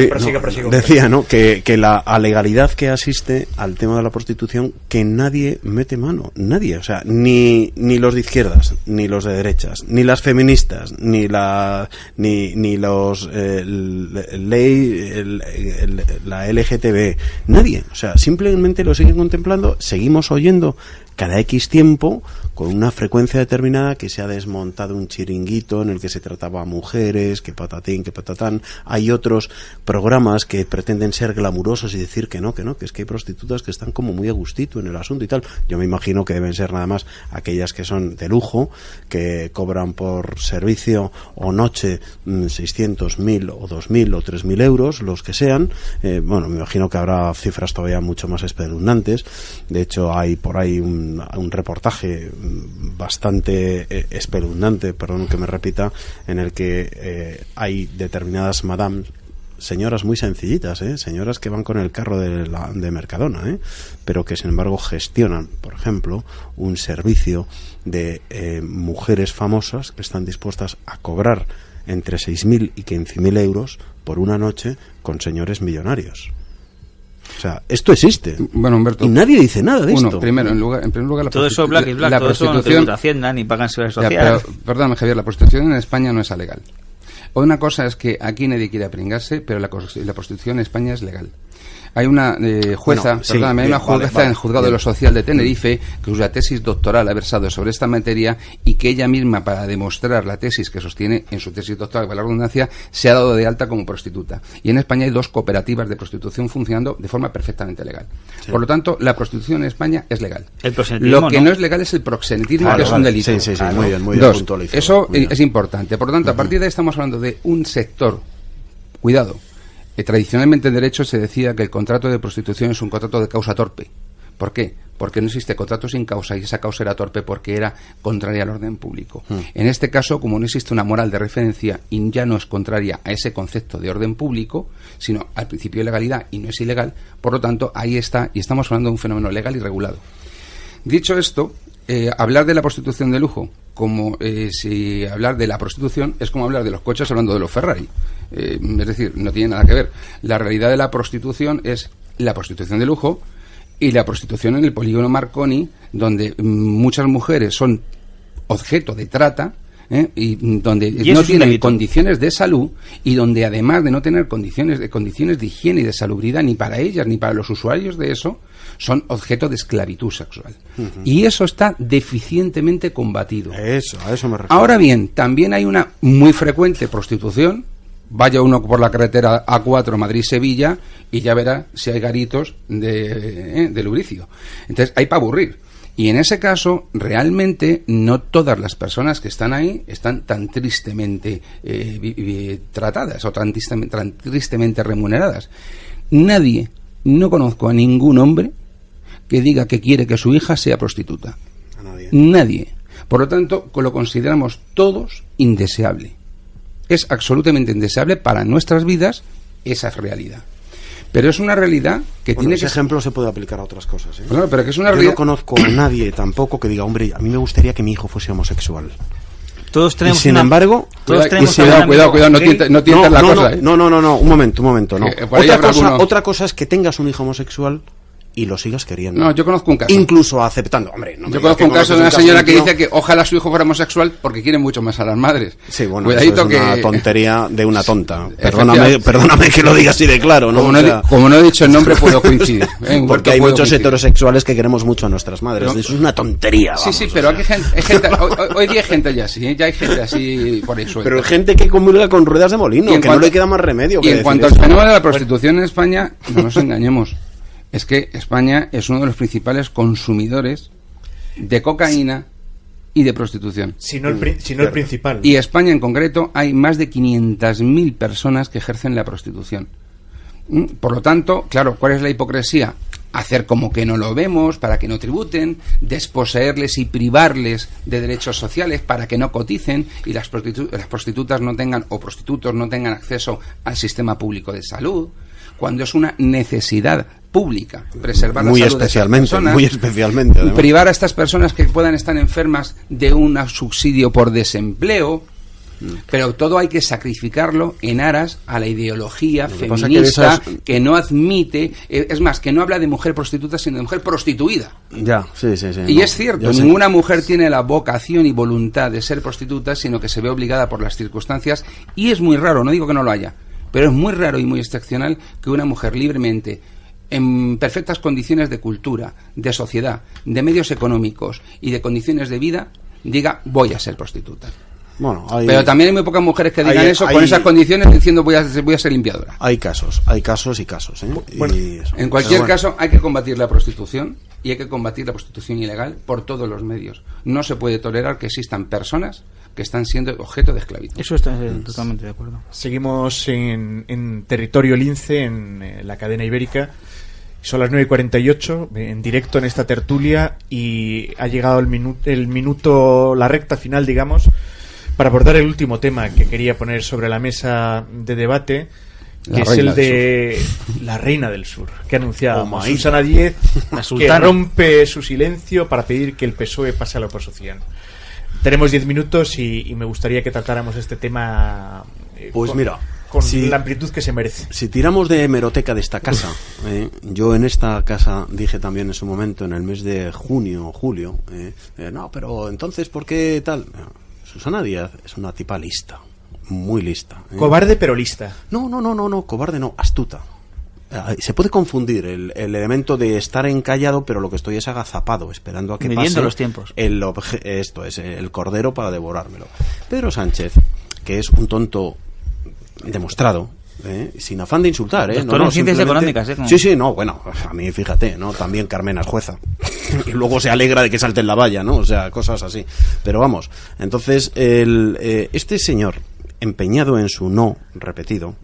Prosiga. Decía, ¿no? Que la alegalidad que asiste al tema de la prostitución, que nadie mete mano, nadie, o sea, ni los de izquierdas, ni los de derechas, ni las feministas, ni los la LGTB, nadie, o sea, simplemente lo siguen contemplando. Seguimos oyendo cada X tiempo, con una frecuencia determinada, que se ha desmontado un chiringuito en el que se trataba a mujeres, que patatín, que patatán. Hay otros programas que pretenden ser glamurosos y decir que es que hay prostitutas que están como muy a gustito en el asunto y tal. Yo me imagino que deben ser nada más aquellas que son de lujo, que cobran por servicio o noche 600, 1.000 o 2.000 o 3.000 euros, los que sean. Bueno, me imagino que habrá cifras todavía mucho más espeluznantes. De hecho, hay por ahí un reportaje bastante espeluznante, perdón que me repita, en el que hay determinadas madame, señoras muy sencillitas, señoras que van con el carro de Mercadona, pero que sin embargo gestionan, por ejemplo, un servicio de mujeres famosas que están dispuestas a cobrar entre 6.000 y 15.000 euros por una noche con señores millonarios. O sea, esto existe. Bueno, Humberto, y nadie dice nada de esto. Primero, en primer lugar, todo eso black is black, la todo prostitución, eso no tributa Hacienda ni pagan seguridad social. Perdóname, Javier, la prostitución en España no es legal. Una cosa es que aquí nadie quiere pringarse, pero la prostitución en España es legal. Hay una jueza, hay una jueza en el Juzgado de lo Social de Tenerife, cuya tesis doctoral ha versado sobre esta materia, y que ella misma, para demostrar la tesis que sostiene en su tesis doctoral, para la redundancia, se ha dado de alta como prostituta. Y en España hay 2 cooperativas de prostitución funcionando de forma perfectamente legal. Sí. Por lo tanto, la prostitución en España es legal. Lo que no es legal es el proxenetismo, que es un delito. Sí, muy bien, 2, puntualizado. Eso es importante. Por lo tanto, a partir de ahí estamos hablando de un sector Cuidado. Tradicionalmente en derecho se decía que el contrato de prostitución es un contrato de causa torpe. ¿Por qué? Porque no existe contrato sin causa, y esa causa era torpe porque era contraria al orden público. En este caso, como no existe una moral de referencia y ya no es contraria a ese concepto de orden público, sino al principio de legalidad y no es ilegal, por lo tanto, ahí está, y estamos hablando de un fenómeno legal y regulado. Dicho esto, hablar de la prostitución de lujo, como si hablar de la prostitución es como hablar de los coches hablando de los Ferrari. Es decir, no tiene nada que ver. La realidad de la prostitución es la prostitución de lujo y la prostitución en el polígono Marconi, donde muchas mujeres son objeto de trata, y donde no tienen condiciones de salud, y donde además de no tener condiciones de higiene y de salubridad ni para ellas ni para los usuarios de eso, son objeto de esclavitud sexual. Y eso está deficientemente combatido. A eso me refiero. Ahora bien, también hay una muy frecuente prostitución. Vaya uno por la carretera A4 Madrid-Sevilla y ya verá si hay garitos de lubricio. Entonces hay para aburrir. Y en ese caso, realmente, no todas las personas que están ahí están tan tristemente tratadas o tan tristemente remuneradas. No conozco a ningún hombre que diga que quiere que su hija sea prostituta. Nadie. Por lo tanto, lo consideramos todos indeseable. Es absolutamente indeseable para nuestras vidas esa realidad. Pero es una realidad que tiene ese que... ejemplo se puede aplicar a otras cosas, ¿eh? Bueno, pero que es una Yo realidad... no conozco a nadie tampoco que diga, hombre, a mí me gustaría que mi hijo fuese homosexual. Todos tenemos y sin embargo... Cuidado, no tientas la cosa. No, un momento, no. Otra cosa es que tengas un hijo homosexual y lo sigas queriendo. No, yo conozco un caso. Incluso aceptando. Hombre, yo conozco un caso de una señora que dice que ojalá su hijo fuera homosexual porque quiere mucho más a las madres. Sí, bueno, cuidadito, eso es una tontería de una tonta. Perdóname que lo diga así de claro, ¿no? Como no he dicho el nombre, puedo coincidir. Porque hay muchos heterosexuales que queremos mucho a nuestras madres. No. Eso es una tontería. Sí, pero hay gente, hoy día hay gente ya así, ya hay gente así por eso. Pero hay gente que comulga con ruedas de molino, que no le queda más remedio. Y en cuanto al fenómeno de la prostitución en España, no nos engañemos. Es que España es uno de los principales consumidores de cocaína y de prostitución. Si no el principal. Y España en concreto hay más de 500.000 personas que ejercen la prostitución. Por lo tanto, claro, ¿cuál es la hipocresía? Hacer como que no lo vemos para que no tributen, desposeerles y privarles de derechos sociales para que no coticen y las prostitutas no tengan, o prostitutos no tengan acceso al sistema público de salud, cuando es una necesidad pública preservar la salud de estas personas, muy especialmente además. Privar a estas personas que puedan estar enfermas de un subsidio por desempleo, pero todo hay que sacrificarlo en aras a la ideología feminista que no admite, es más, que no habla de mujer prostituta sino de mujer prostituida. Ya, sí. Y es cierto, ninguna mujer tiene la vocación y voluntad de ser prostituta, sino que se ve obligada por las circunstancias, y es muy raro, no digo que no lo haya, pero es muy raro y muy excepcional que una mujer libremente, en perfectas condiciones de cultura, de sociedad, de medios económicos y de condiciones de vida, diga voy a ser prostituta. Bueno, pero también hay muy pocas mujeres que digan eso con esas condiciones diciendo voy a ser limpiadora. Hay casos y casos, ¿eh? Bueno, en cualquier caso hay que combatir la prostitución, y hay que combatir la prostitución ilegal por todos los medios. No se puede tolerar que existan personas que están siendo objeto de esclavitud. Eso está totalmente de acuerdo. Seguimos en territorio lince, en la cadena ibérica. Son las 9:48, en directo en esta tertulia, y ha llegado el minuto, la recta final, digamos, para abordar el último tema que quería poner sobre la mesa de debate, que es el de la Reina del Sur, que ha anunciado Susana Díez, que rompe su silencio para pedir que el PSOE pase a la oposición. Tenemos 10 minutos y me gustaría que tratáramos este tema con la amplitud que se merece. Si tiramos de hemeroteca de esta casa, yo en esta casa dije también en su momento, en el mes de junio o julio, no, pero entonces, ¿por qué tal? Susana Díaz es una tipa lista, muy lista. Cobarde pero lista. No, cobarde no, astuta. Se puede confundir el elemento de estar encallado, pero lo que estoy es agazapado, esperando a que midiendo pase los tiempos. Esto es el cordero para devorármelo. Pedro Sánchez, que es un tonto demostrado, sin afán de insultar, Doctor en ciencias económicas, Sí, bueno, a mí fíjate, ¿no? También Carmena es jueza y luego se alegra de que salte en la valla, ¿no? O sea, cosas así. Pero vamos, entonces este señor empeñado en su no repetido,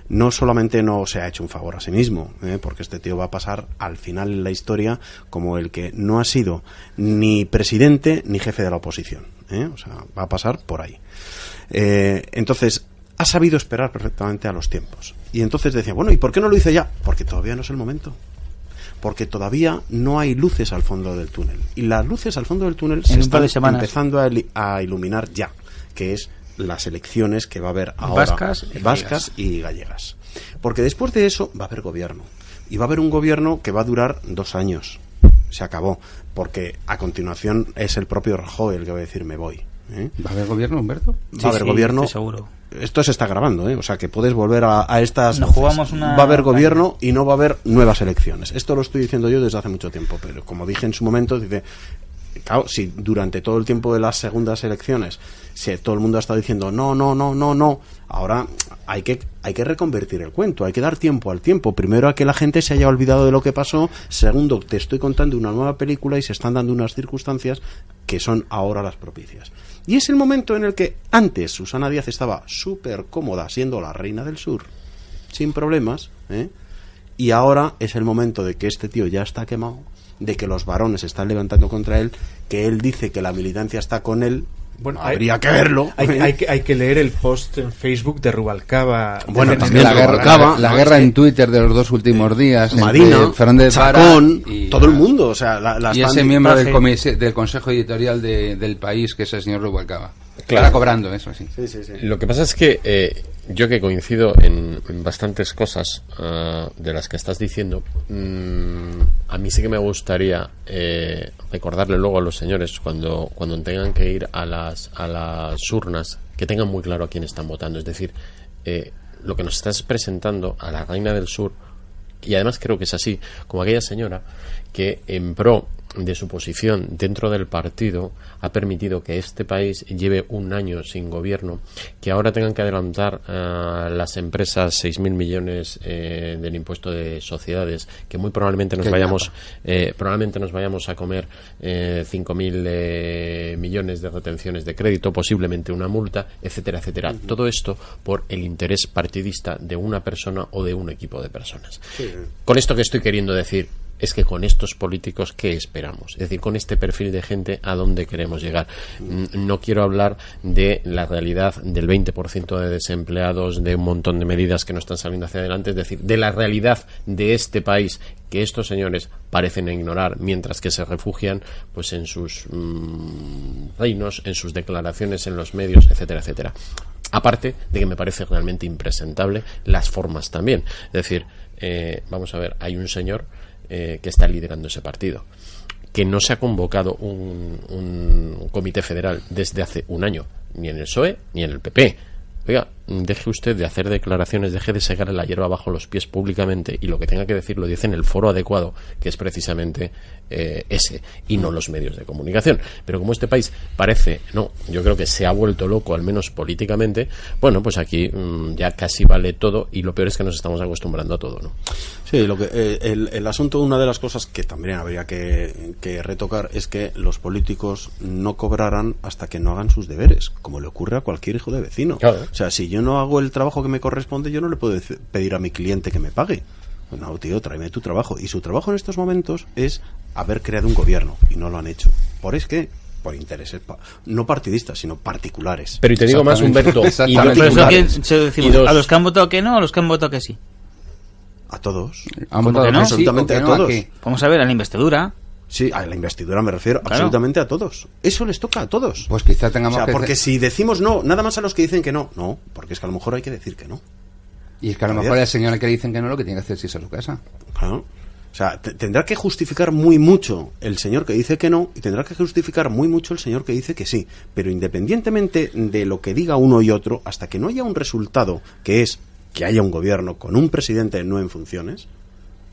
no solamente no se ha hecho un favor a sí mismo, porque este tío va a pasar al final en la historia como el que no ha sido ni presidente ni jefe de la oposición, o sea, va a pasar por ahí. Entonces, ha sabido esperar perfectamente a los tiempos. Y entonces decía, bueno, ¿y por qué no lo hice ya? Porque todavía no es el momento. Porque todavía no hay luces al fondo del túnel. Y las luces al fondo del túnel se están empezando a iluminar ya, que es las elecciones que va a haber ahora, vascas y gallegas. Porque después de eso va a haber gobierno. Y va a haber un gobierno que va a durar 2 años. Se acabó. Porque a continuación es el propio Rajoy el que va a decir me voy. ¿Va a haber gobierno, Humberto? Va a haber gobierno. Seguro. Esto se está grabando, o sea que puedes volver a estas. Nos jugamos va a haber gobierno y no va a haber nuevas elecciones. Esto lo estoy diciendo yo desde hace mucho tiempo, pero como dije en su momento, dice, claro, si durante todo el tiempo de las segundas elecciones todo el mundo ha estado diciendo no, ahora hay que reconvertir el cuento, hay que dar tiempo al tiempo. Primero, a que la gente se haya olvidado de lo que pasó. Segundo, te estoy contando una nueva película y se están dando unas circunstancias que son ahora las propicias. Y es el momento en el que antes Susana Díaz estaba súper cómoda siendo la reina del sur, sin problemas, y ahora es el momento de que este tío ya está quemado, de que los varones se están levantando contra él, que él dice que la militancia está con él. Bueno, habría que verlo. Hay que leer el post en Facebook de Rubalcaba. Bueno, también la guerra en Twitter de los 2 últimos días. Madina, Fernández Chacón, todo el mundo. O sea, y ese miembro del consejo editorial del País, que es el señor Rubalcaba. Claro. Está cobrando eso, sí. Sí. Lo que pasa es que yo, que coincido en bastantes cosas de las que estás diciendo, a mí sí que me gustaría recordarle luego a los señores cuando tengan que ir a las urnas, que tengan muy claro a quién están votando. Es decir, lo que nos estás presentando a la reina del sur, y además creo que es así, como aquella señora que en pro de su posición dentro del partido ha permitido que este país lleve 1 año sin gobierno, que ahora tengan que adelantar a las empresas 6.000 millones del impuesto de sociedades, que muy probablemente nos vayamos a comer 5.000 millones de retenciones de crédito, posiblemente una multa, etcétera, etcétera. Todo esto por el interés partidista de una persona o de un equipo de personas. Con esto que estoy queriendo decir es que con estos políticos, ¿qué esperamos? Es decir, con este perfil de gente, ¿a dónde queremos llegar? No quiero hablar de la realidad del 20% de desempleados, de un montón de medidas que no están saliendo hacia adelante, es decir, de la realidad de este país que estos señores parecen ignorar, mientras que se refugian pues en sus reinos, en sus declaraciones en los medios, etcétera, etcétera. Aparte de que me parece realmente impresentable las formas también. Es decir, vamos a ver, hay un señor que está liderando ese partido, que no se ha convocado un comité federal desde hace 1 año, ni en el PSOE ni en el PP. Oiga, deje usted de hacer declaraciones, deje de segar la hierba bajo los pies públicamente, y lo que tenga que decir lo dice en el foro adecuado, que es precisamente ese, y no los medios de comunicación. Pero como este país parece, yo creo que se ha vuelto loco, al menos políticamente, bueno, pues aquí ya casi vale todo, y lo peor es que nos estamos acostumbrando a todo, ¿no? Sí, el asunto, una de las cosas que también habría que retocar es que los políticos no cobrarán hasta que no hagan sus deberes, como le ocurre a cualquier hijo de vecino. Claro. O sea, si yo no hago el trabajo que me corresponde, yo no le puedo pedir a mi cliente que me pague. No, tío, tráeme tu trabajo. Y su trabajo en estos momentos es haber creado un gobierno, y no lo han hecho. ¿Por intereses no partidistas, sino particulares? Pero y te digo más, Humberto, ¿a los que han votado que no o a los que han votado que sí? A todos. ¿Han votado que no? Absolutamente a todos. Vamos a ver, a la investidura. Sí, a la investidura me refiero, claro. Absolutamente a todos. Eso les toca a todos. Pues quizá tengamos porque si decimos no, nada más a los que dicen que no, porque es que a lo mejor hay que decir que no. Y es que a lo mejor el señor al que le dicen que no, lo que tiene que hacer es irse a su casa. Claro. O sea, tendrá que justificar muy mucho el señor que dice que no, y tendrá que justificar muy mucho el señor que dice que sí. Pero independientemente de lo que diga uno y otro, hasta que no haya un resultado, que es que haya un gobierno con un presidente no en funciones,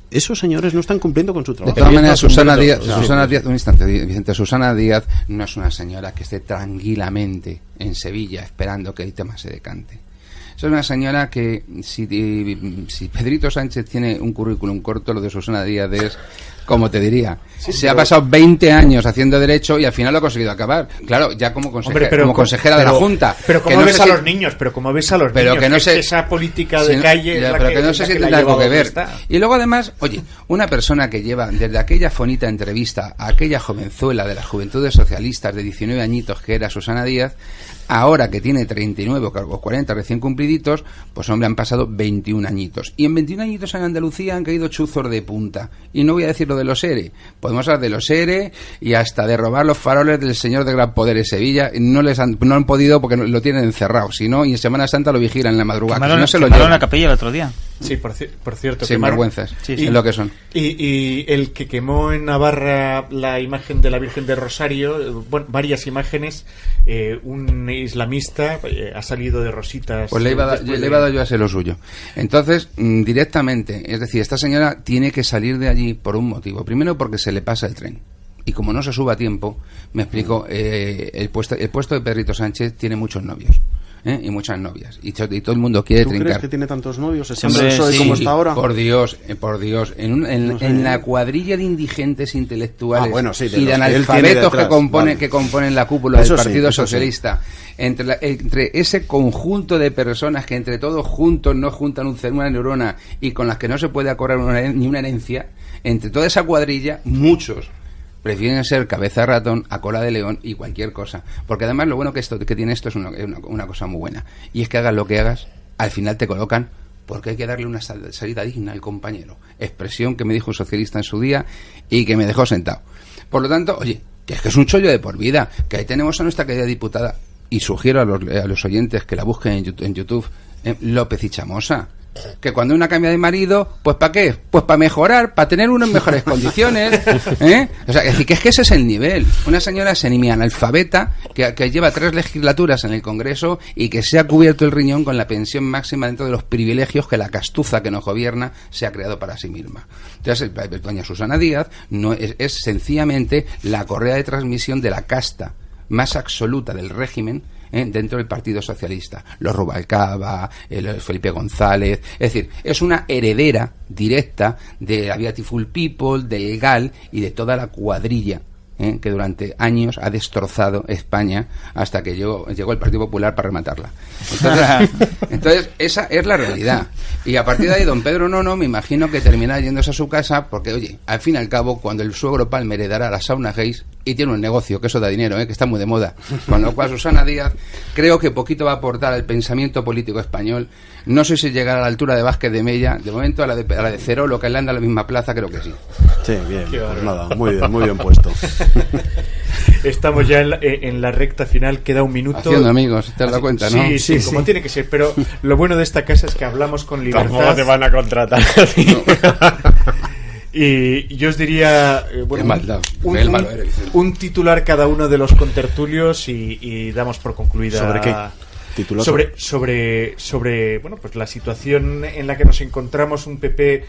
esos señores no están cumpliendo con su trabajo. De todas maneras, Susana Díaz, un instante, Vicente, Susana Díaz no es una señora que esté tranquilamente en Sevilla esperando que el tema se decante. Es una señora que, si Pedrito Sánchez tiene un currículum corto, lo de Susana Díaz es como te diría. Se ha pasado 20 años haciendo derecho y al final lo ha conseguido acabar. Claro, ya como consejera de la Junta. Pero como ves a los niños, que no sé, esa política de calle, pero que no sé si tiene algo que ver. Y luego además, oye, una persona que lleva desde aquella fonita entrevista a aquella jovenzuela de las Juventudes Socialistas de 19 añitos que era Susana Díaz, ahora que tiene 39 o 40 recién cumpliditos, pues hombre, han pasado 21 añitos. Y en 21 añitos en Andalucía han caído chuzos de punta. Y no voy a decir lo de los ERE. Podemos hablar de los ERE y hasta de robar los faroles del señor de Gran Poder en Sevilla. No han podido porque lo tienen encerrado. Si no, y en Semana Santa lo vigilan en la madrugada. Si no se lo llevan. La capilla el otro día. Sí, por cierto. Sin vergüenzas. Sí, es lo que son. Y el que quemó en Navarra la imagen de la Virgen del Rosario, varias imágenes, un islamista ha salido de rositas. Pues le iba a dar yo a hacer lo suyo. Entonces, directamente, es decir, esta señora tiene que salir de allí por un motivo. Primero, porque se le pasa el tren. Y como no se suba a tiempo, me explico, el puesto de Pedrito Sánchez tiene muchos novios. Y muchas novias y todo el mundo quiere trincar. ¿Tú crees que tiene tantos novios ese PSOE como está ahora? Por Dios, en la cuadrilla de indigentes intelectuales y de analfabetos que componen la cúpula del Partido Socialista, entre ese conjunto de personas que entre todos juntos no juntan una neurona y con las que no se puede acordar ni una herencia, entre toda esa cuadrilla, muchos prefieren ser cabeza de ratón a cola de león y cualquier cosa, porque además lo bueno que tiene esto es una cosa muy buena, y es que hagas lo que hagas, al final te colocan, porque hay que darle una salida digna al compañero, expresión que me dijo un socialista en su día y que me dejó sentado. Por lo tanto, oye, que es un chollo de por vida, que ahí tenemos a nuestra querida diputada, y sugiero a los oyentes que la busquen en YouTube, López y Chamosa, que cuando una cambia de marido, pues ¿para qué? Pues para mejorar, para tener uno en mejores condiciones, O sea, es que ese es el nivel. Una señora semi-analfabeta que lleva 3 legislaturas en el Congreso y que se ha cubierto el riñón con la pensión máxima dentro de los privilegios que la castuza que nos gobierna se ha creado para sí misma. Entonces, doña Susana Díaz no es sencillamente la correa de transmisión de la casta más absoluta del régimen dentro del Partido Socialista. Los Rubalcaba, Felipe González, es decir, es una heredera directa de la Beautiful People, del GAL y de toda la cuadrilla que durante años ha destrozado España hasta que llegó el Partido Popular para rematarla. Entonces esa es la realidad. Y a partir de ahí, don Pedro Nono, me imagino que terminará yéndose a su casa, porque, oye, al fin y al cabo, cuando el suegro Palmer heredará la sauna gays, y tiene un negocio, que eso da dinero, que está muy de moda, con lo cual Susana Díaz creo que poquito va a aportar al pensamiento político español. No sé si llegará a la altura de Vázquez de Mella, de momento a la de Cerolo, que le anda a la misma plaza, creo que sí. Sí, bien, pues nada, muy bien puesto. Estamos ya en la recta final, queda un minuto. Haciendo amigos, te has dado cuenta, ¿no? Sí, como tiene que ser, pero lo bueno de esta casa es que hablamos con libertad. ¿Cómo te van a contratar? Y yo os diría un titular cada uno de los contertulios y damos por concluida. ¿Sobre qué? ¿Titular? Sobre pues la situación en la que nos encontramos, un PP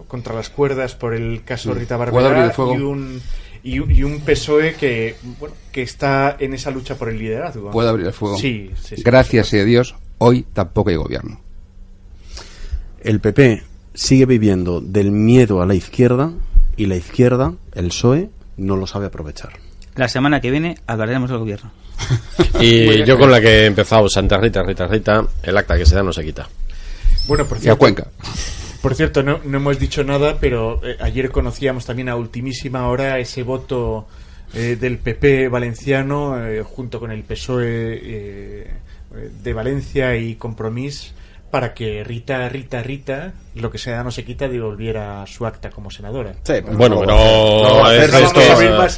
contra las cuerdas por el caso Rita Barberá y un PSOE que está en esa lucha por el liderazgo. ¿Puedo abrir el fuego? Sí. Gracias a Dios, hoy tampoco hay gobierno. El PP sigue viviendo del miedo a la izquierda y la izquierda, el PSOE, no lo sabe aprovechar. La semana que viene hablaremos del gobierno. Y yo con la que he empezado, Santa Rita, el acta que se da no se quita. Bueno, por cierto, Cuenca. Por cierto, no hemos dicho nada, pero ayer conocíamos también a ultimísima hora ese voto del PP valenciano junto con el PSOE de Valencia y Compromís, para que Rita, lo que se da no se quita, devolviera su acta como senadora. Sí, pero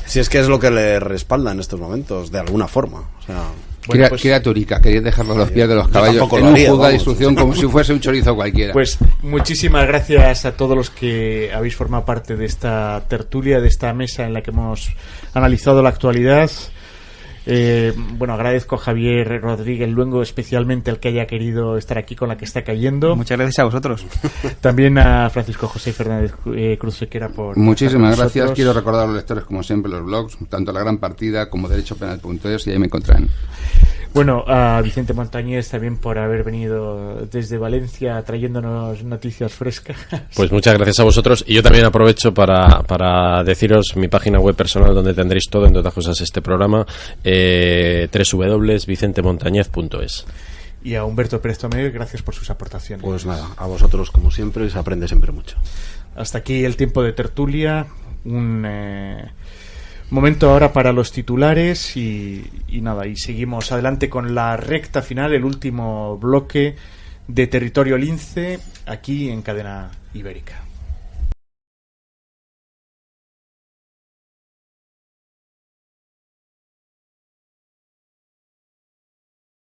si es que es lo que le respalda en estos momentos, de alguna forma. O sea, criaturica, quería dejarlo a los pies de los caballos en un juzgado de instrucción como si fuese un chorizo cualquiera. Pues muchísimas gracias a todos los que habéis formado parte de esta tertulia, de esta mesa en la que hemos analizado la actualidad. Bueno, agradezco a Javier Rodríguez Luengo, especialmente el que haya querido estar aquí con La que está cayendo. Muchas gracias a vosotros. También a Francisco José Fernández Cruz Sequera por... Muchísimas gracias. Quiero recordar a los lectores, como siempre, los blogs, tanto La Gran Partida como derechopenal.es, y ahí me encontrarán. Bueno, a Vicente Montañés también por haber venido desde Valencia trayéndonos noticias frescas. Pues muchas gracias a vosotros, y yo también aprovecho para deciros mi página web personal donde tendréis todo, entre otras cosas, este programa, www.vicentemontañez.es. Y a Humberto Pérez Tomé, gracias por sus aportaciones. Pues nada, a vosotros como siempre, se aprende siempre mucho. Hasta aquí el tiempo de tertulia, un momento ahora para los titulares y nada, y seguimos adelante con la recta final, el último bloque de Territorio Lince, aquí en Cadena Ibérica.